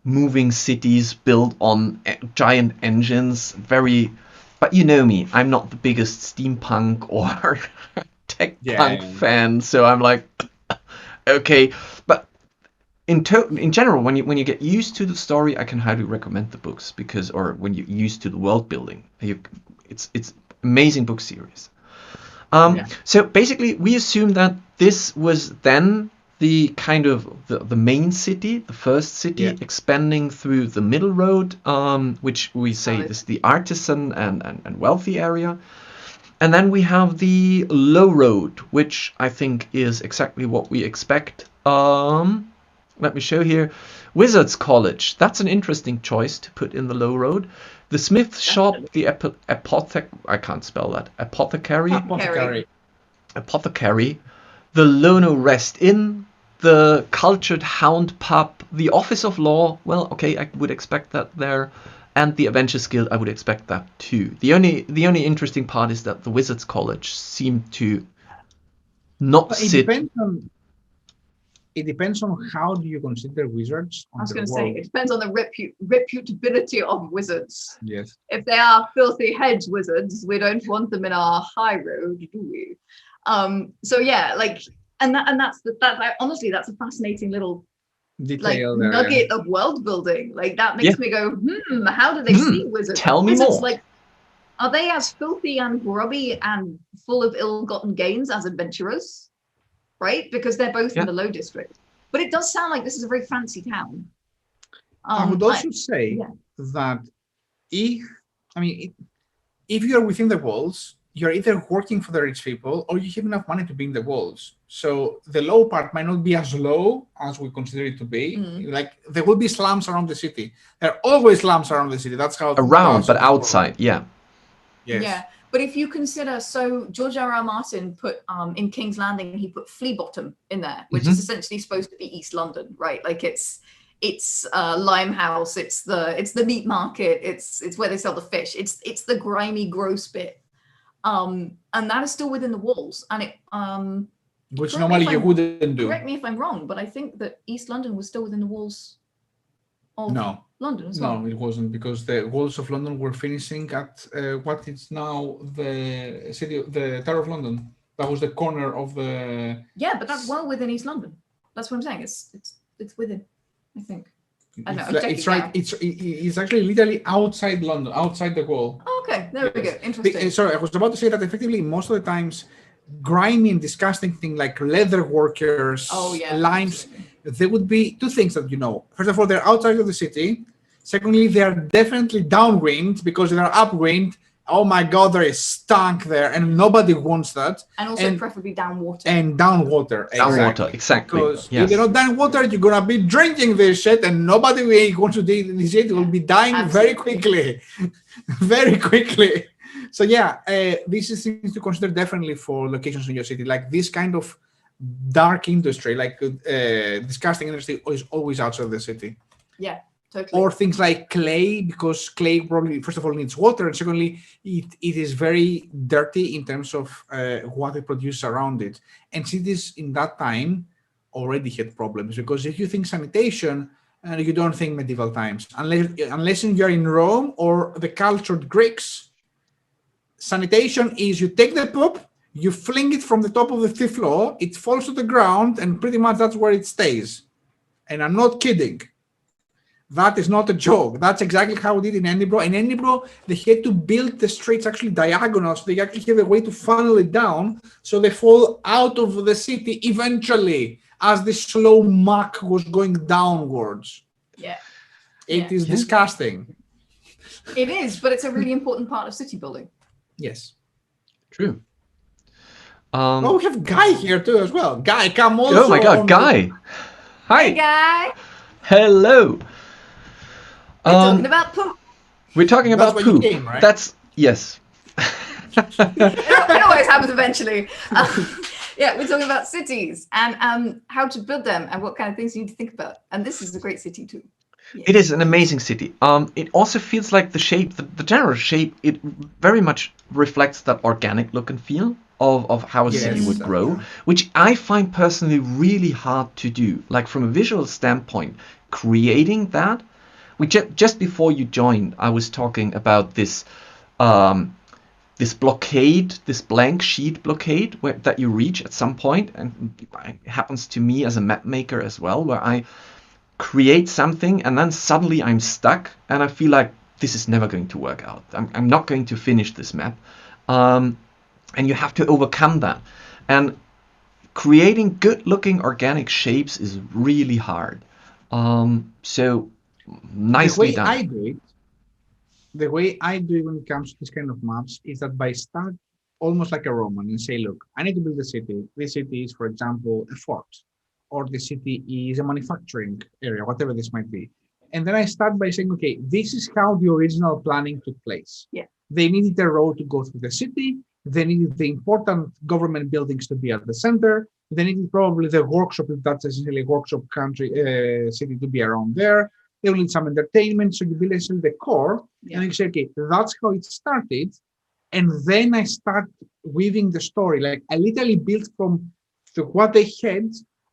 moving cities built on giant engines. But you know me, I'm not the biggest steampunk or tech punk fan, so I'm like, okay. But in general, when you get used to the story, I can highly recommend the books or when you're used to the world building, it's amazing book series. So basically, we assume that this was then the kind of the main city, the first city, expanding through the middle road, which we say is the artisan and wealthy area. And then we have the low road, which I think is exactly what we expect. Let me show here. Wizards College. That's an interesting choice to put in the low road. The smith shop, the I can't spell that. Apothecary. The Lono Rest Inn. The Cultured Hound Pub. The Office of Law. Well, okay, I would expect that there. And the Adventures Guild, I would expect that too. The only interesting part is that the Wizards College seemed to not sit. It depends on how do you consider wizards. I was going to say, it depends on the reputability of wizards. Yes. If they are filthy hedge wizards, we don't want them in our high road, do we? So yeah, like, honestly, that's a fascinating little detail like nugget of world building. Like that makes me go, how do they see wizards? Tell me wizards, more. like, are they as filthy and grubby and full of ill-gotten gains as adventurers? Right? Because they're both in the low district. But it does sound like this is a very fancy town. I would also say that if you're within the walls, you're either working for the rich people or you have enough money to be in the walls. So the low part might not be as low as we consider it to be. Like there will be slums around the city. There are always slums around the city. That's how around, but outside, Yes. Yeah. But if you consider, so George R.R. Martin put in King's Landing, he put Flea Bottom in there, which is essentially supposed to be East London, right? Like it's Limehouse, it's the meat market, it's where they sell the fish, it's the grimy, gross bit, and that is still within the walls, and it which normally you wouldn't do. Correct me if I'm wrong, but I think that East London was still within the walls of London as well. No, it wasn't, because the walls of London were finishing at what is now the Tower of London. That was the corner of the. Yeah, but that's well within East London. That's what I'm saying. It's within, I think. I know. It's right. It's actually literally outside London, outside the wall. Oh, okay, there we go. Interesting. Sorry, I was about to say that effectively most of the times, grimy and disgusting things like leather workers, limes. There would be two things that you know. First of all, they're outside of the city. Secondly, they're definitely downwind, because they're upwind. Oh my God, there is stank there, and nobody wants that. And also preferably down water. And down water. Exactly. Because if you're not down water, you're gonna be drinking this shit, and nobody wants to drink this shit. Will be dying very quickly, very quickly. So yeah, this is things to consider definitely for locations in your city, like this kind of dark industry, like disgusting industry, is always outside of the city. Yeah, totally. Or things like clay, because clay probably first of all needs water, and secondly it is very dirty in terms of what it produces around it. And cities in that time already had problems, because if you think sanitation, and you don't think medieval times, unless you're in Rome or the cultured Greeks, sanitation is you take the poop, you fling it from the top of the fifth floor, it falls to the ground, and pretty much that's where it stays. And I'm not kidding. That is not a joke. That's exactly how we did in Edinburgh. In Edinburgh, they had to build the streets actually diagonal, so they actually have a way to funnel it down, so they fall out of the city eventually as the slow muck was going downwards. Yeah. It is disgusting. It is, but it's a really important part of city building. Yes. True. Oh, we have Guy here too as well. Guy, come also. Oh my God, Guy! Hi. Hey, guy. Hello. We're talking about poop. We're talking That's about why you poop. came, right? That's yes. It always happens eventually. Yeah, we're talking about cities and how to build them and what kind of things you need to think about. And this is a great city too. Yeah. It is an amazing city. It also feels like the shape, the general shape, it very much reflects that organic look and feel of how a city would grow, yeah. which I find personally really hard to do. Like from a visual standpoint, creating that. Just before you joined, I was talking about this this blockade, this blank sheet blockade that you reach at some point, and it happens to me as a map maker as well, where I create something and then suddenly I'm stuck and I feel like this is never going to work out. I'm not going to finish this map. And you have to overcome that. And creating good looking organic shapes is really hard. So nicely done. The way I do it when it comes to this kind of maps is that by start almost like a Roman and say, look, I need to build a city. This city is, for example, a fort, or the city is a manufacturing area, whatever this might be. And then I start by saying, okay, this is how the original planning took place. Yeah. They needed a road to go through the city. They needed the important government buildings to be at the center. They needed probably the workshop, if that's essentially a workshop country, city, to be around there. They will need some entertainment. So you build essentially the core. Yeah. And you say, okay, that's how it started. And then I start weaving the story. Like I literally built from what they had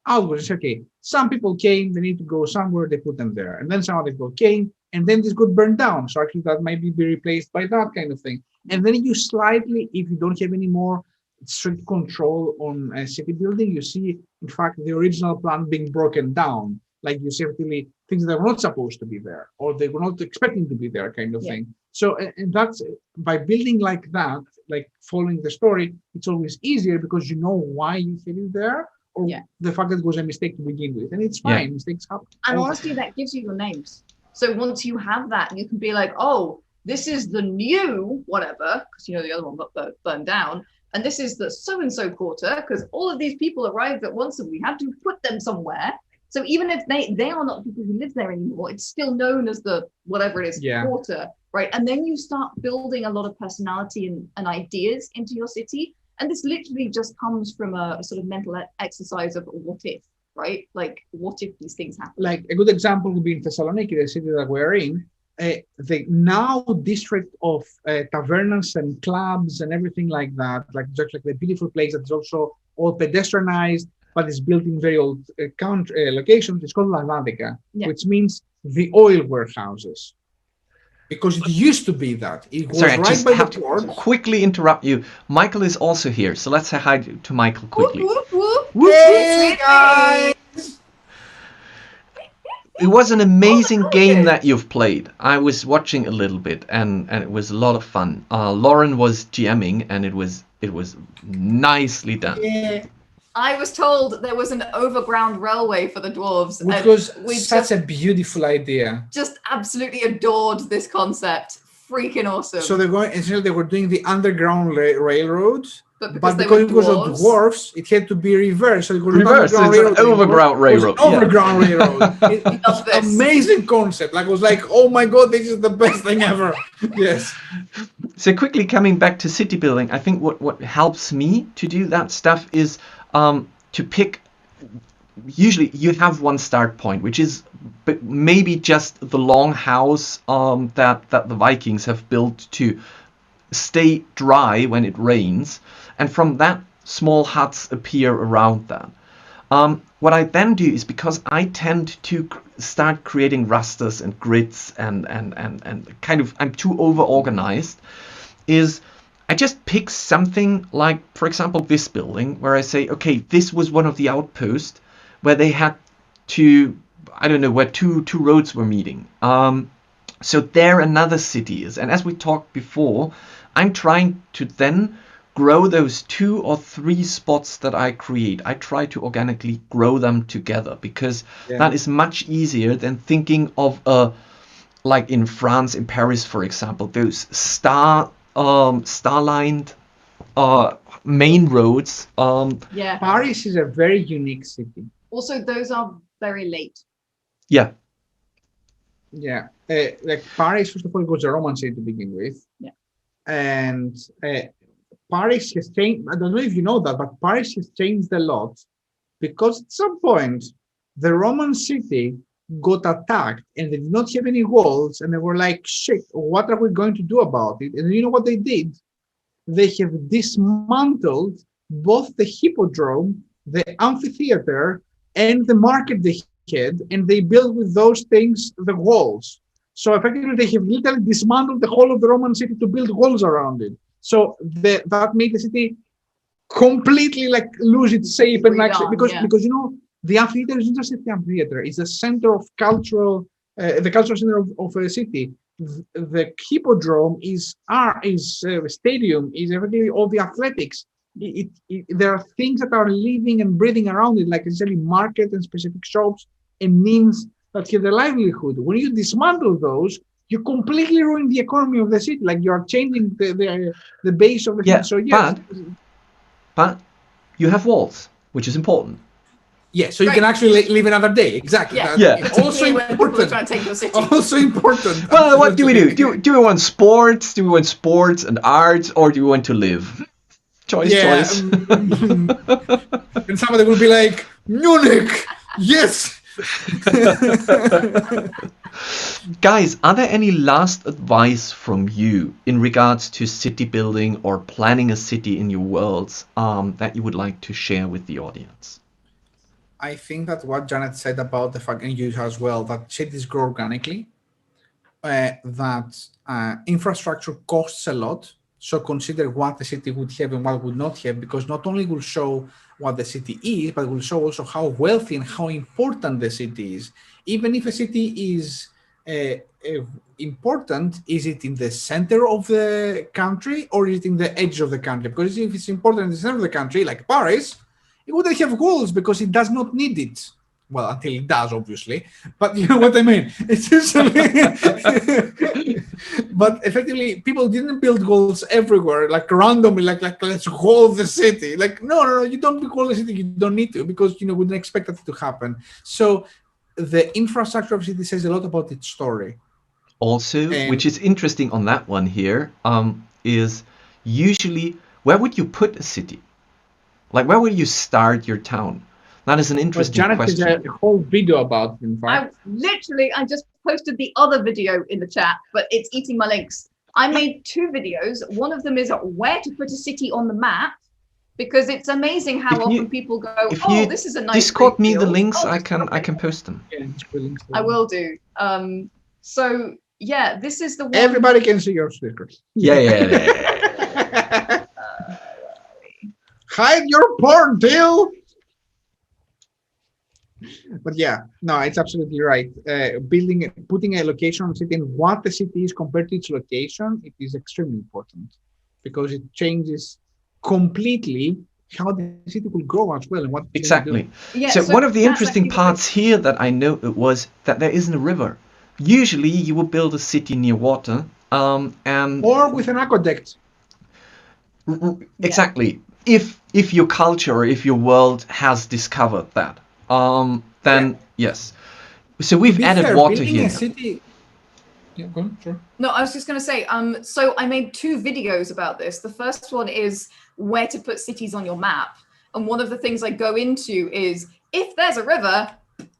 outwards. Okay, some people came, they need to go somewhere, they put them there. And then some other people came, and then this got burned down. So actually that might be replaced by that kind of thing. And then you slightly, if you don't have any more strict control on city building, you see, in fact, the original plan being broken down. Like you see really things that were not supposed to be there, or they were not expecting to be there kind of thing. So, and that's by building like that, like following the story, it's always easier because you know why you hit it there, or the fact that it was a mistake to begin with. And it's fine, mistakes happen. And honestly, that gives you your names. So once you have that, you can be like, oh, this is the new whatever, because you know the other one got burned down. And this is the so-and-so quarter, because all of these people arrived at once and we had to put them somewhere. So even if they are not people who live there anymore, it's still known as the whatever it is quarter, right? And then you start building a lot of personality and ideas into your city. And this literally just comes from a sort of mental exercise of what if, right? Like what if these things happen? Like a good example would be in Thessaloniki, the city that we're in. The now district of tavernas and clubs and everything like that, like just like the beautiful place that's also all pedestrianized, but it's built in very old locations. It's called La Vadica, which means the oil warehouses. Because it used to be that. It was Sorry, right I just by have the to port. quickly interrupt you. Michael is also here, so let's say hi to Michael quickly. Whoop, whoop, Whoop. Hey guys! It was an amazing game that you've played. I was watching a little bit, and it was a lot of fun. Lauren was GMing, and it was nicely done. Yeah. I was told there was an overground railway for the dwarves. Which was such a beautiful idea. Just absolutely adored this concept. Freaking awesome. So essentially they were doing the underground railroads, but because it was of dwarves, it had to be reversed. So it was reversed. It's an overground railroad. Overground railroad. It's amazing concept. Like it was like, oh my god, this is the best thing ever. Yes. So quickly coming back to city building, I think what helps me to do that stuff is to pick. Usually you have one start point, which is maybe just the long house that the Vikings have built to stay dry when it rains, and from that small huts appear around that. What I then do is, because I tend to start creating rasters and grids and kind of I'm too over organized, is I just pick something like, for example, this building where I say, okay, this was one of the outposts where they had to, I don't know, where two roads were meeting. So there another city is. And as we talked before, I'm trying to then grow those 2 or 3 spots that I create. I try to organically grow them together, because that is much easier than thinking of a like in France, in Paris, for example, those star-lined main roads. Yeah. Paris is a very unique city. Also, those are very late. Yeah. Yeah, like Paris, first of all, was a Roman city to begin with. Yeah. And Paris has changed. I don't know if you know that, but Paris has changed a lot because at some point the Roman city got attacked and they did not have any walls, and they were like, shit, what are we going to do about it? And you know what they did? They have dismantled both the hippodrome, the amphitheater, and the market they had, and they built with those things the walls. So effectively, they have literally dismantled the whole of the Roman city to build walls around it. So that made the city completely like lose its shape and actually because you know the amphitheater is not just the amphitheater; it's the center of the cultural center of a city. The hippodrome is a stadium, is effectively all the athletics. There are things that are living and breathing around it, like essentially market and specific shops and means that have their livelihood. When you dismantle those, you completely ruin the economy of the city. Like you are changing the base of the city. So yes, but you have walls, which is important. Yeah, so you can actually live another day. Exactly. Yeah. Also important. Trying to take your city. Also important. Well, what do we do? Do we want sports? Do we want sports and arts, or do we want to live? Choice. And somebody will be like, Munich, yes. Guys, are there any last advice from you in regards to city building or planning a city in your worlds that you would like to share with the audience? I think that what Janet said about the fact, and you as well, that cities grow organically, that infrastructure costs a lot. So consider what the city would have and what would not have, because not only will show what the city is, but will show also how wealthy and how important the city is. Even if a city is important, is it in the center of the country or is it in the edge of the country? Because if it's important in the center of the country, like Paris, it wouldn't have walls because it does not need it. Well, until it does, obviously. But you know what I mean? It's usually... But effectively, people didn't build walls everywhere, like randomly, like let's wall the city. Like, no, you don't wall the city. You don't need to because, you know, we wouldn't expect that to happen. So the infrastructure of the city says a lot about its story. Also, which is interesting on that one here, is usually, where would you put a city? Like, where would you start your town? That is an interesting question. Janet has a whole video about it, in fact. I just posted the other video in the chat, but it's eating my links. I made 2 videos. One of them is where to put a city on the map, because it's amazing how often people go, "Oh, this is a nice." Discord me the links. I can post them. Yeah, I will do. So yeah, this is the one. Everybody can see your stickers. Yeah. Hide your porn, Bill. But yeah, no, it's absolutely right. Putting a location on the city and what the city is compared to its location, it is extremely important because it changes completely how the city will grow as well and what exactly. Yeah, so one of the interesting parts here that I know was that there isn't a river. Usually, you would build a city near water, and or with an aqueduct. Exactly. If your culture or if your world has discovered that. Then yes. So we've added water here. Yeah, go on, sure. No, I was just going to say, so I made 2 videos about this. The first one is where to put cities on your map. And one of the things I go into is, if there's a river,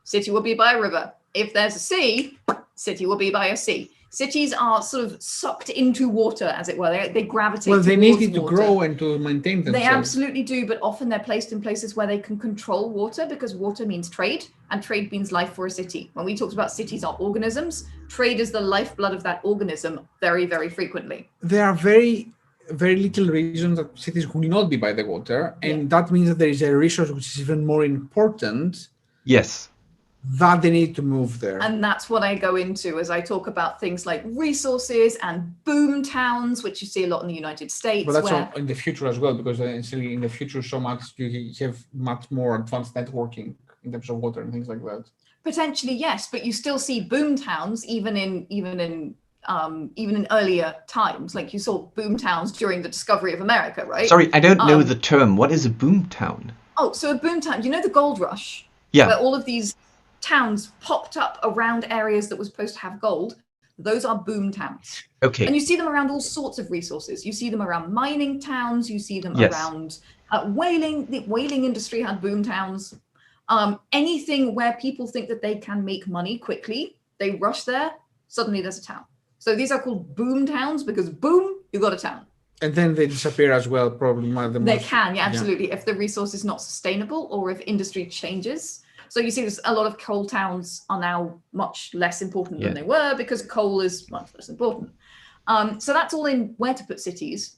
city will be by a river. If there's a sea, city will be by a sea. Cities are sort of sucked into water, as it were. They gravitate. Well, they need it to grow and to maintain themselves. They absolutely do, but often they're placed in places where they can control water, because water means trade, and trade means life for a city. When we talked about cities are organisms, trade is the lifeblood of that organism very, very frequently. There are very, very little reasons that cities will not be by the water, and that means that there is a resource which is even more important. Yes. That they need to move there. And that's what I go into as I talk about things like resources and boom towns, which you see a lot in the United States. But that's in the future as well, because in the future, so much you have much more advanced networking in terms of water and things like that. Potentially, yes, but you still see boom towns even in earlier times. Like you saw boom towns during the discovery of America, right? Sorry, I don't know the term. What is a boom town? Oh, so a boom town, you know the gold rush? Yeah. Where all of these towns popped up around areas that were supposed to have gold. Those are boom towns. Okay. And you see them around all sorts of resources. You see them around mining towns. You see them Yes. around whaling. The whaling industry had boom towns. Anything where people think that they can make money quickly, they rush there. Suddenly there's a town. So these are called boom towns because boom, you got a town. And then they disappear as well, probably. They can, yeah, absolutely. If the resource is not sustainable or if industry changes. So you see this, a lot of coal towns are now much less important than they were because coal is much less important. So that's all in where to put cities.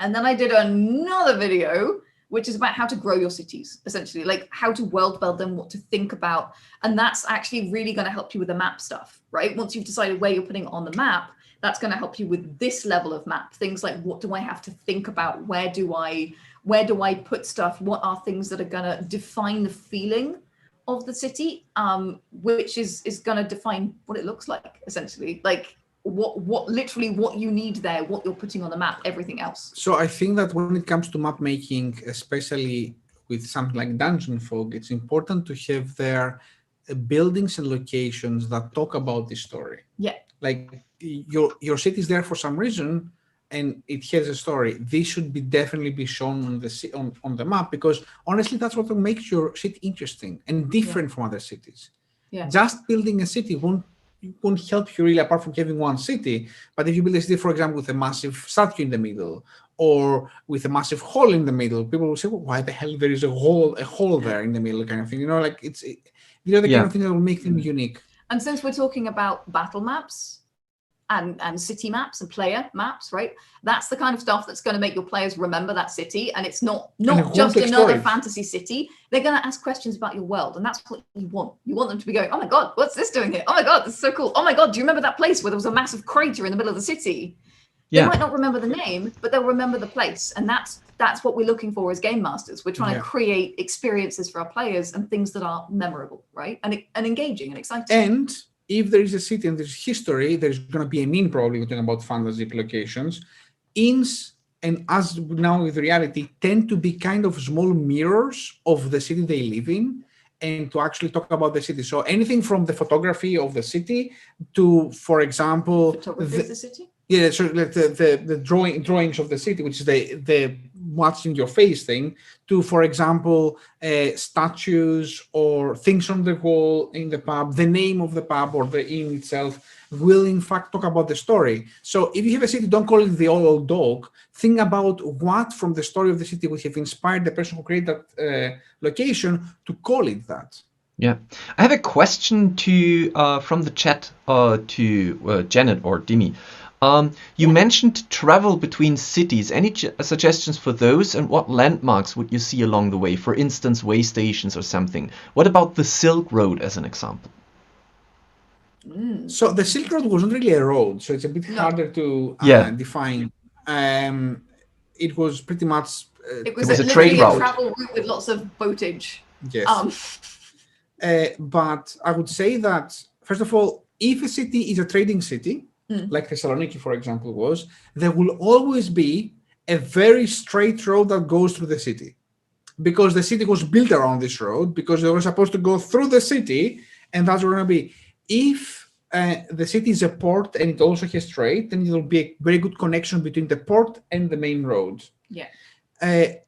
And then I did another video, which is about how to grow your cities, essentially, like how to world build them, what to think about. And that's actually really going to help you with the map stuff, right? Once you've decided where you're putting it on the map, that's going to help you with this level of map. Things like, what do I have to think about? Where do I put stuff? What are things that are going to define the feeling of the city, which is going to define what it looks like, essentially, like what literally what you need there, what you're putting on the map, everything else. So I think that when it comes to map making, especially with something like DungeonFog, it's important to have their buildings and locations that talk about the story. Yeah. Like your city is there for some reason, and it has a story. This should definitely be shown on the map because honestly, that's what makes your city interesting and different from other cities. Yeah. Just building a city won't help you really, apart from having one city. But if you build a city, for example, with a massive statue in the middle or with a massive hole in the middle, people will say, well, why the hell there is a hole there in the middle, kind of thing. You know, like the kind of thing that will make them unique. And since we're talking about battle maps and city maps and player maps, right? That's the kind of stuff that's going to make your players remember that city. And it's not just another fantasy city. They're going to ask questions about your world. And that's what you want. You want them to be going, oh my God, what's this doing here? Oh my God, this is so cool. Oh my God, do you remember that place where there was a massive crater in the middle of the city? They might not remember the name, but they'll remember the place. And that's what we're looking for as game masters. We're trying to create experiences for our players and things that are memorable, right? And engaging and exciting. And if there is a city and there's history, there's going to be an inn, probably, we're talking about fantasy locations. Inns, and as now with reality, tend to be kind of small mirrors of the city they live in and to actually talk about the city. So anything from the photography of the city to, for example, Photography of the city? Yeah, so the drawings of the city, which is the what's in your face thing, to, for example, statues or things on the wall in the pub, the name of the pub or the inn itself will in fact talk about the story. So if you have a city, don't call it the old dog. Think about what from the story of the city would have inspired the person who created that location to call it that. Yeah, I have a question to from the chat to Janet or Dimi. You mentioned travel between cities. Any suggestions for those, and what landmarks would you see along the way? For instance, way stations or something. What about the Silk Road as an example? So the Silk Road wasn't really a road, so it's a bit harder to define. It was pretty much it was a trade route. A travel route with lots of boatage. Yes. But I would say that, first of all, if a city is a trading city, like Thessaloniki, for example, was, there will always be a very straight road that goes through the city. Because the city was built around this road, because they were supposed to go through the city, and that's where it's going to be. If the city is a port and it also has trade, then it will be a very good connection between the port and the main road. Yeah.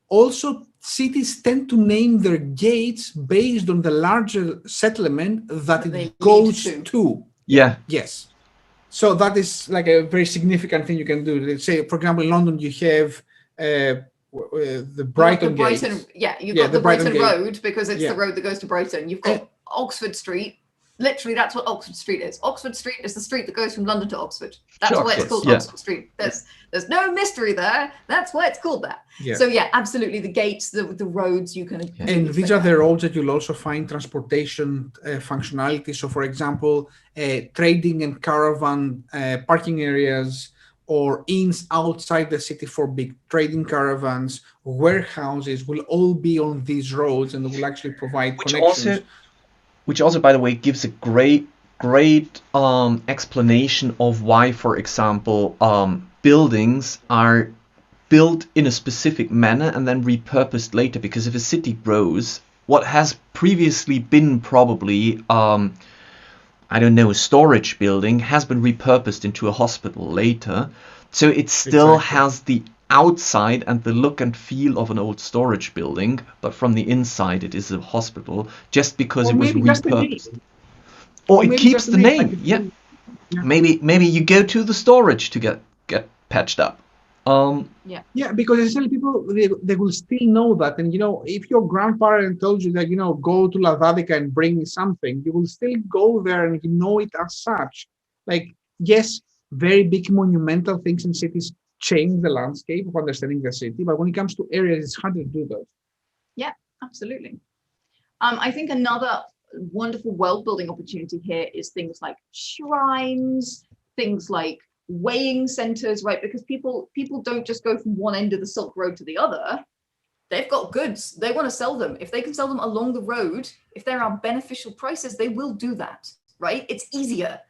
Also, cities tend to name their gates based on the larger settlement that it goes to. Yeah. Yes. So that is like a very significant thing you can do. Let's say, for example, in London, you have the Brighton Gate. You've got the Brighton Road because it's the road that goes to Brighton. You've got Oxford Street. Literally, that's what Oxford Street is. Oxford Street is the street that goes from London to Oxford. That's why it's called Oxford Street. There's no mystery there. That's why it's called that. Yeah. So yeah, absolutely. The gates, the roads, you can. And these are the roads that you'll also find transportation functionality. So, for example, trading and caravan parking areas, or inns outside the city for big trading caravans, warehouses will all be on these roads and will actually provide Which connections. also, by the way, gives a great explanation of why, for example, buildings are built in a specific manner and then repurposed later. Because if a city grows, what has previously been probably I don't know, a storage building has been repurposed into a hospital later. So it still has the outside and the look and feel of an old storage building, but from the inside it is a hospital just because it was repurposed. Or it keeps the name. Yeah. Maybe you go to the storage to get patched up. Yeah, because essentially people they will still know that, and if your grandparent told you that go to La Vadica and bring me something, you will still go there and you know it as such. Like, yes, very big monumental things in cities change the landscape of understanding the city, but when it comes to areas, it's harder to do that. Yeah, absolutely. I think another wonderful world building opportunity here is things like shrines, things like weighing centers, right? Because people don't just go from one end of the Silk Road to the other. They've got goods, they want to sell them. If they can sell them along the road, if there are beneficial prices, they will do that, right? It's easier.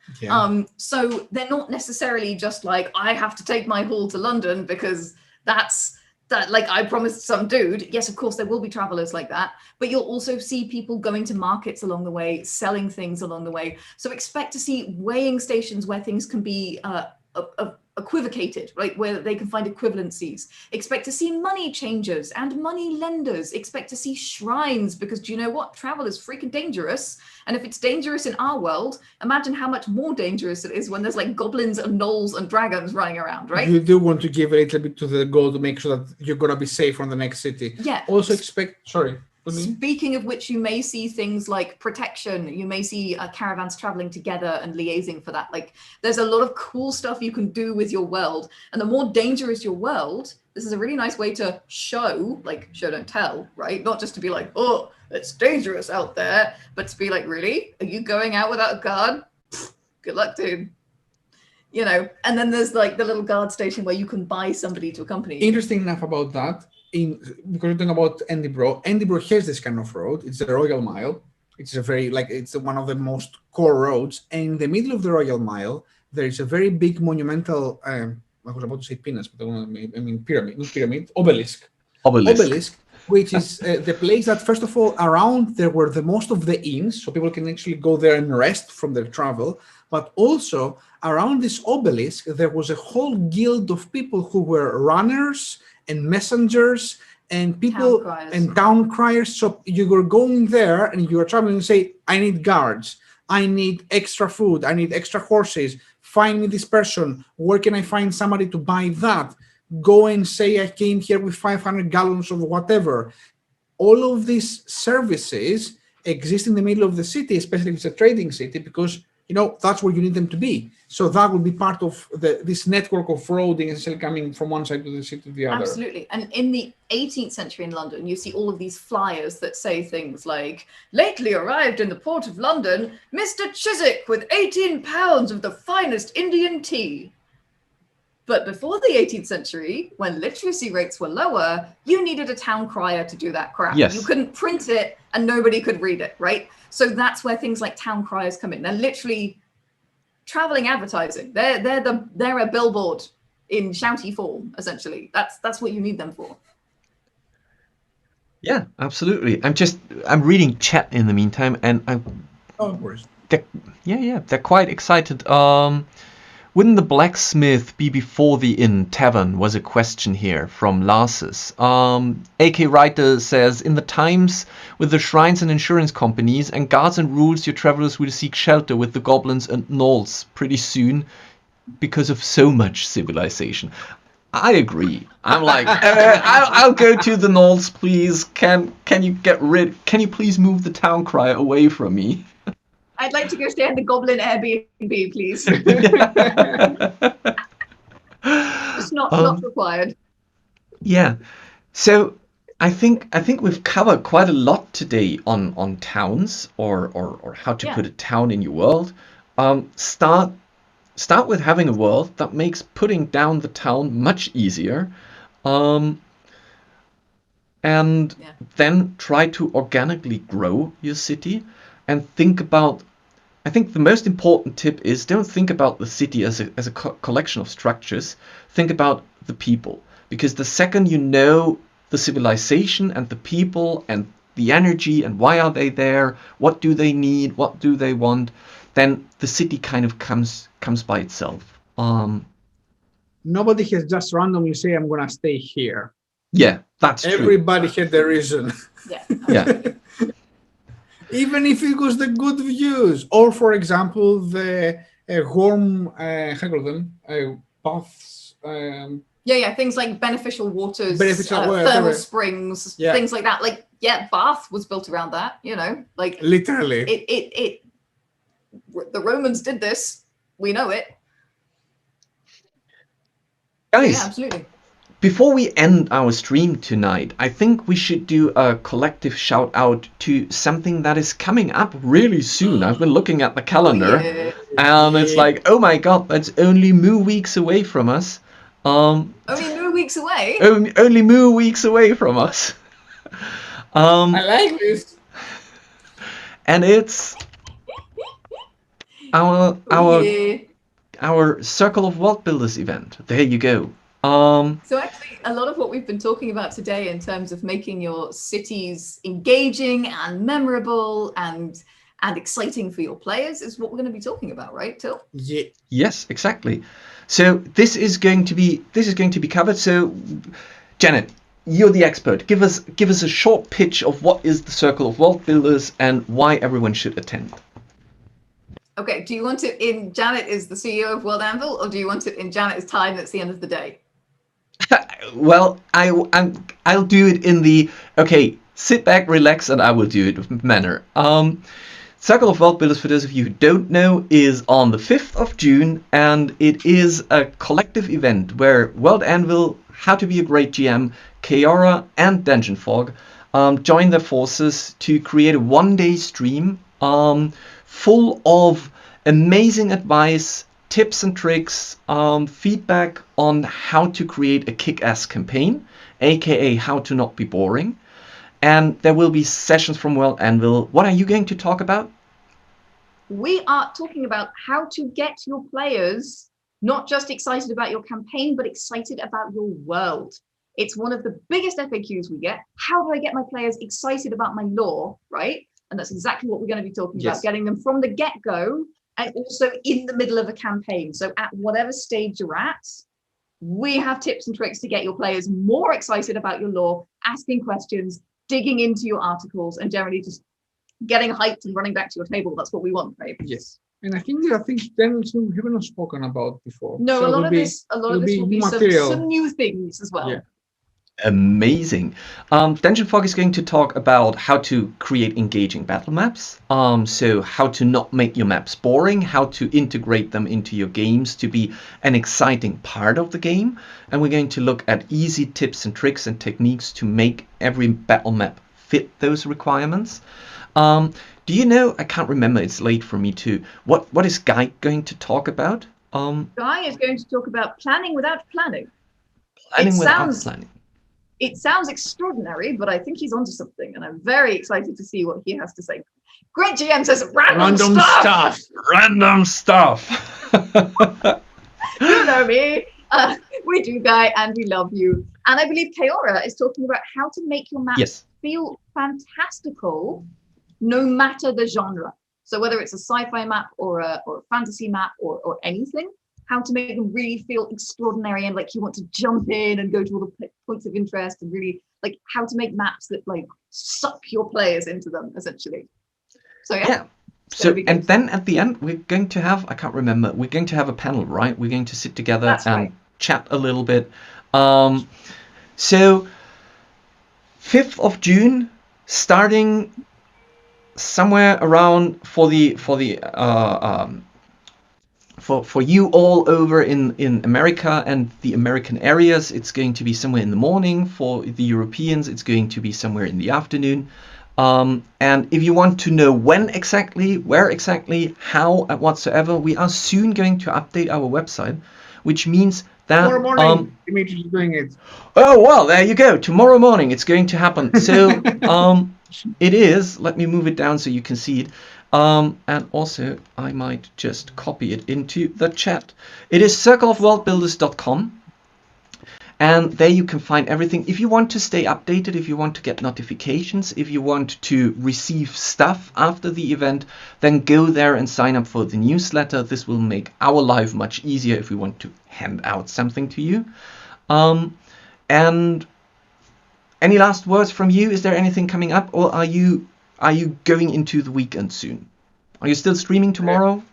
So they're not necessarily just like, I have to take my haul to London because that's like I promised some dude. Yes, of course there will be travelers like that, but you'll also see people going to markets along the way, selling things along the way. So expect to see weighing stations where things can be equivocated, right? Where they can find equivalencies. Expect to see money changers and money lenders. Expect to see shrines, because do you know what? Travel is freaking dangerous. And if it's dangerous in our world, imagine how much more dangerous it is when there's like goblins and gnolls and dragons running around, right? You do want to give a little bit to the goal to make sure that you're going to be safe from the next city. Yeah. Also expect, sorry. Speaking of which, you may see things like protection. You may see caravans traveling together and liaising for that. Like, there's a lot of cool stuff you can do with your world. And the more dangerous your world, this is a really nice way to show, like show don't tell, right? Not just to be like, oh, it's dangerous out there, but to be like, really? Are you going out without a guard? Pfft, good luck, dude. And then there's like the little guard station where you can buy somebody to accompany you. Interesting enough about that. Because you're talking about Edinburgh has this kind of road. It's the Royal Mile. It's it's one of the most core roads. And in the middle of the Royal Mile, there is a very big monumental, I was about to say penis, but I mean pyramid, not pyramid, obelisk, which is the place that, first of all, around there were the most of the inns, so people can actually go there and rest from their travel. But also around this obelisk, there was a whole guild of people who were runners and messengers and people and town criers. So you were going there and you were traveling and say, I need guards, I need extra food, I need extra horses, find me this person, where can I find somebody to buy that? Go and say I came here with 500 gallons of whatever. All of these services exist in the middle of the city, especially if it's a trading city, because that's where you need them to be. So that will be part of this network of roading, essentially coming from one side of the city to the other. Absolutely. And in the 18th century in London, you see all of these flyers that say things like, lately arrived in the port of London, Mr. Chiswick with 18 pounds of the finest Indian tea. But before the 18th century, when literacy rates were lower, you needed a town crier to do that crap. Yes. You couldn't print it and nobody could read it, right? So that's where things like town criers come in. They're literally traveling advertising. They're a billboard in shouty form, essentially. That's what you need them for. Yeah, absolutely. I'm reading chat in the meantime, and of course. They're quite excited. Wouldn't the blacksmith be before the inn tavern, was a question here from Larses. AK Writer says, in the times with the shrines and insurance companies and guards and rules, your travelers will seek shelter with the goblins and gnolls pretty soon because of so much civilization. I agree. I'm like, I'll go to the gnolls, please. Can you please move the town crier away from me? I'd like to go stay at the Goblin Airbnb, please. It's not required. Yeah. So I think we've covered quite a lot today on towns or how to put a town in your world. Start start with having a world that makes putting down the town much easier. And then try to organically grow your city and think about, I think the most important tip is don't think about the city as a collection of structures. Think about the people, because the second you know the civilization and the people and the energy and why are they there, what do they need, what do they want, then the city kind of comes by itself. Nobody has just randomly say, I'm gonna stay here. Yeah, that's true. Everybody had the reason. Yeah. Even if it was the good views, or for example, the warm, how do you call them, baths. Things like beneficial waters, water, thermal springs, things like that. Like, Bath was built around that, like literally. It the Romans did this. We know it. Guys, yeah, absolutely. Before we end our stream tonight, I think we should do a collective shout out to something that is coming up really soon. I've been looking at the calendar and it's like, oh my god, that's only MOO weeks away from us. Only MOO weeks away? Only MOO weeks away from us. I like this. And it's our Circle of World Builders event. There you go. So actually, a lot of what we've been talking about today in terms of making your cities engaging and memorable and exciting for your players is what we're going to be talking about, right, Till? Yeah. Yes, exactly. So this is going to be covered. So, Janet, you're the expert. Give us a short pitch of what is the Circle of World Builders and why everyone should attend. Okay, do you want it in Janet is the CEO of World Anvil, or do you want it in Janet's time that's the end of the day? Well, I'll do it in the sit back, relax, and I will do it manner. Circle of World Builders, for those of you who don't know, is on the 5th of June, and it is a collective event where World Anvil, How to Be a Great GM, Kaora, and DungeonFog join their forces to create a one-day stream full of amazing advice, tips and tricks, feedback on how to create a kick-ass campaign, aka how to not be boring. And there will be sessions from World Anvil. What are you going to talk about? We are talking about how to get your players not just excited about your campaign, but excited about your world. It's one of the biggest FAQs we get. How do I get my players excited about my lore, right? And that's exactly what we're going to be talking about, getting them from the get-go and also in the middle of a campaign. So at whatever stage you're at, we have tips and tricks to get your players more excited about your lore, asking questions, digging into your articles, and generally just getting hyped and running back to your table. That's what we want, right? Yes. And I think then we haven't spoken about before. No, so a lot of this will be some new things as well. Yeah. Amazing. DungeonFog is going to talk about how to create engaging battle maps. So how to not make your maps boring, how to integrate them into your games to be an exciting part of the game. And we're going to look at easy tips and tricks and techniques to make every battle map fit those requirements. Do you know, I can't remember, it's late for me too. What is Guy going to talk about? Guy is going to talk about planning without planning. Planning. It sounds extraordinary, but I think he's onto something, and I'm very excited to see what he has to say. Great GM says random stuff. Random stuff. You know me. We do, Guy, and we love you. And I believe Kaora is talking about how to make your maps feel fantastical, no matter the genre. So whether it's a sci-fi map or a fantasy map or anything, how to make them really feel extraordinary and like you want to jump in and go to all the points of interest, and really like how to make maps that like suck your players into them, essentially. So yeah. So and then at the end we're going to have, I can't remember, we're going to have a panel, right? We're going to sit together chat a little bit. So 5th of June, starting somewhere around for you all over in America and the American areas, it's going to be somewhere in the morning. For the Europeans, it's going to be somewhere in the afternoon. And if you want to know when exactly, where exactly, how, and whatsoever, we are soon going to update our website, which means that Tomorrow morning, Dimitri is doing it. oh well, there you go. Tomorrow morning it's going to happen. So it is. Let me move it down so you can see it. And also I might just copy it into the chat. It is circleofworldbuilders.com. And there you can find everything. If you want to stay updated, if you want to get notifications, if you want to receive stuff after the event, then go there and sign up for the newsletter. This will make our life much easier if we want to hand out something to you. And any last words from you? Is there anything coming up, or are you going into the weekend soon? Are you still streaming tomorrow?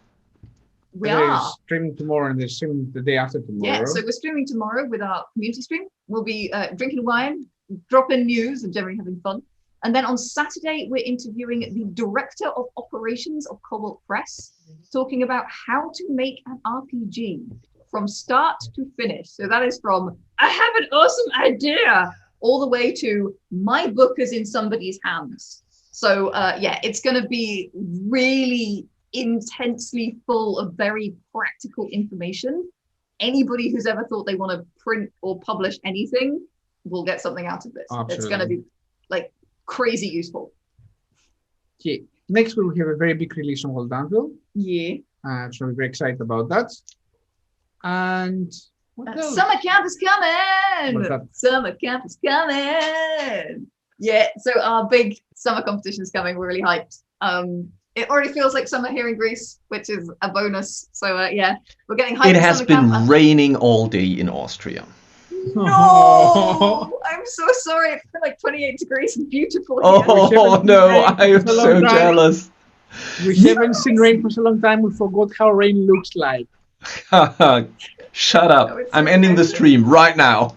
We There's are. streaming tomorrow and there's streaming the day after tomorrow. Yeah, so we're streaming tomorrow with our community stream. We'll be drinking wine, dropping news, and generally having fun. And then on Saturday, we're interviewing the Director of Operations of Cobalt Press, talking about how to make an RPG from start to finish. So that is from, I have an awesome idea, all the way to my book is in somebody's hands. So yeah, it's going to be really intensely full of very practical information. Anybody who's ever thought they want to print or publish anything will get something out of this. Absolutely. It's going to be like crazy useful. Okay. Next week we have a very big release on Old Anvil. Yeah. So we're very excited about that. And what else? Summer camp is coming. What's that? Summer camp is coming. Yeah, so our big summer competition is coming. We're really hyped. It already feels like summer here in Greece, which is a bonus. So yeah, we're getting hyped. It has been raining all day in Austria. No, I'm so sorry. It's been like 28 degrees and beautiful here. Oh no, I am so jealous. We haven't seen rain for so long time. We forgot how rain looks like. Shut up. No, I'm so ending the stream right now.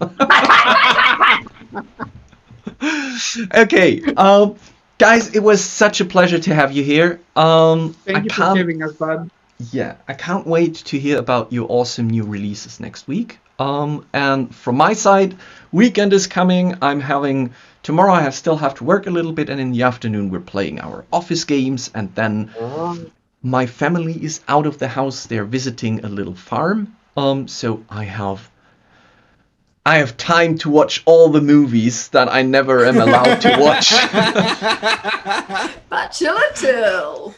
Okay. Guys, it was such a pleasure to have you here. Thank you for having us, bud. Yeah, I can't wait to hear about your awesome new releases next week. And from my side, weekend is coming. Tomorrow I still have to work a little bit, and in the afternoon we're playing our office games, and then my family is out of the house. They're visiting a little farm. So I have time to watch all the movies that I never am allowed to watch. Bachelor till.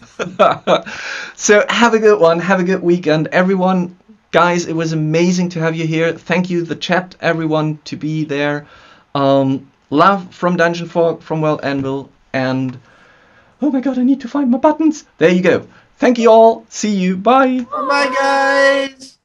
So have a good one. Have a good weekend. Everyone, guys, it was amazing to have you here. Thank you, the chat, everyone, to be there. Love from DungeonFog, from Anvil, and oh my god, I need to find my buttons. There you go. Thank you all. See you. Bye. Bye, guys.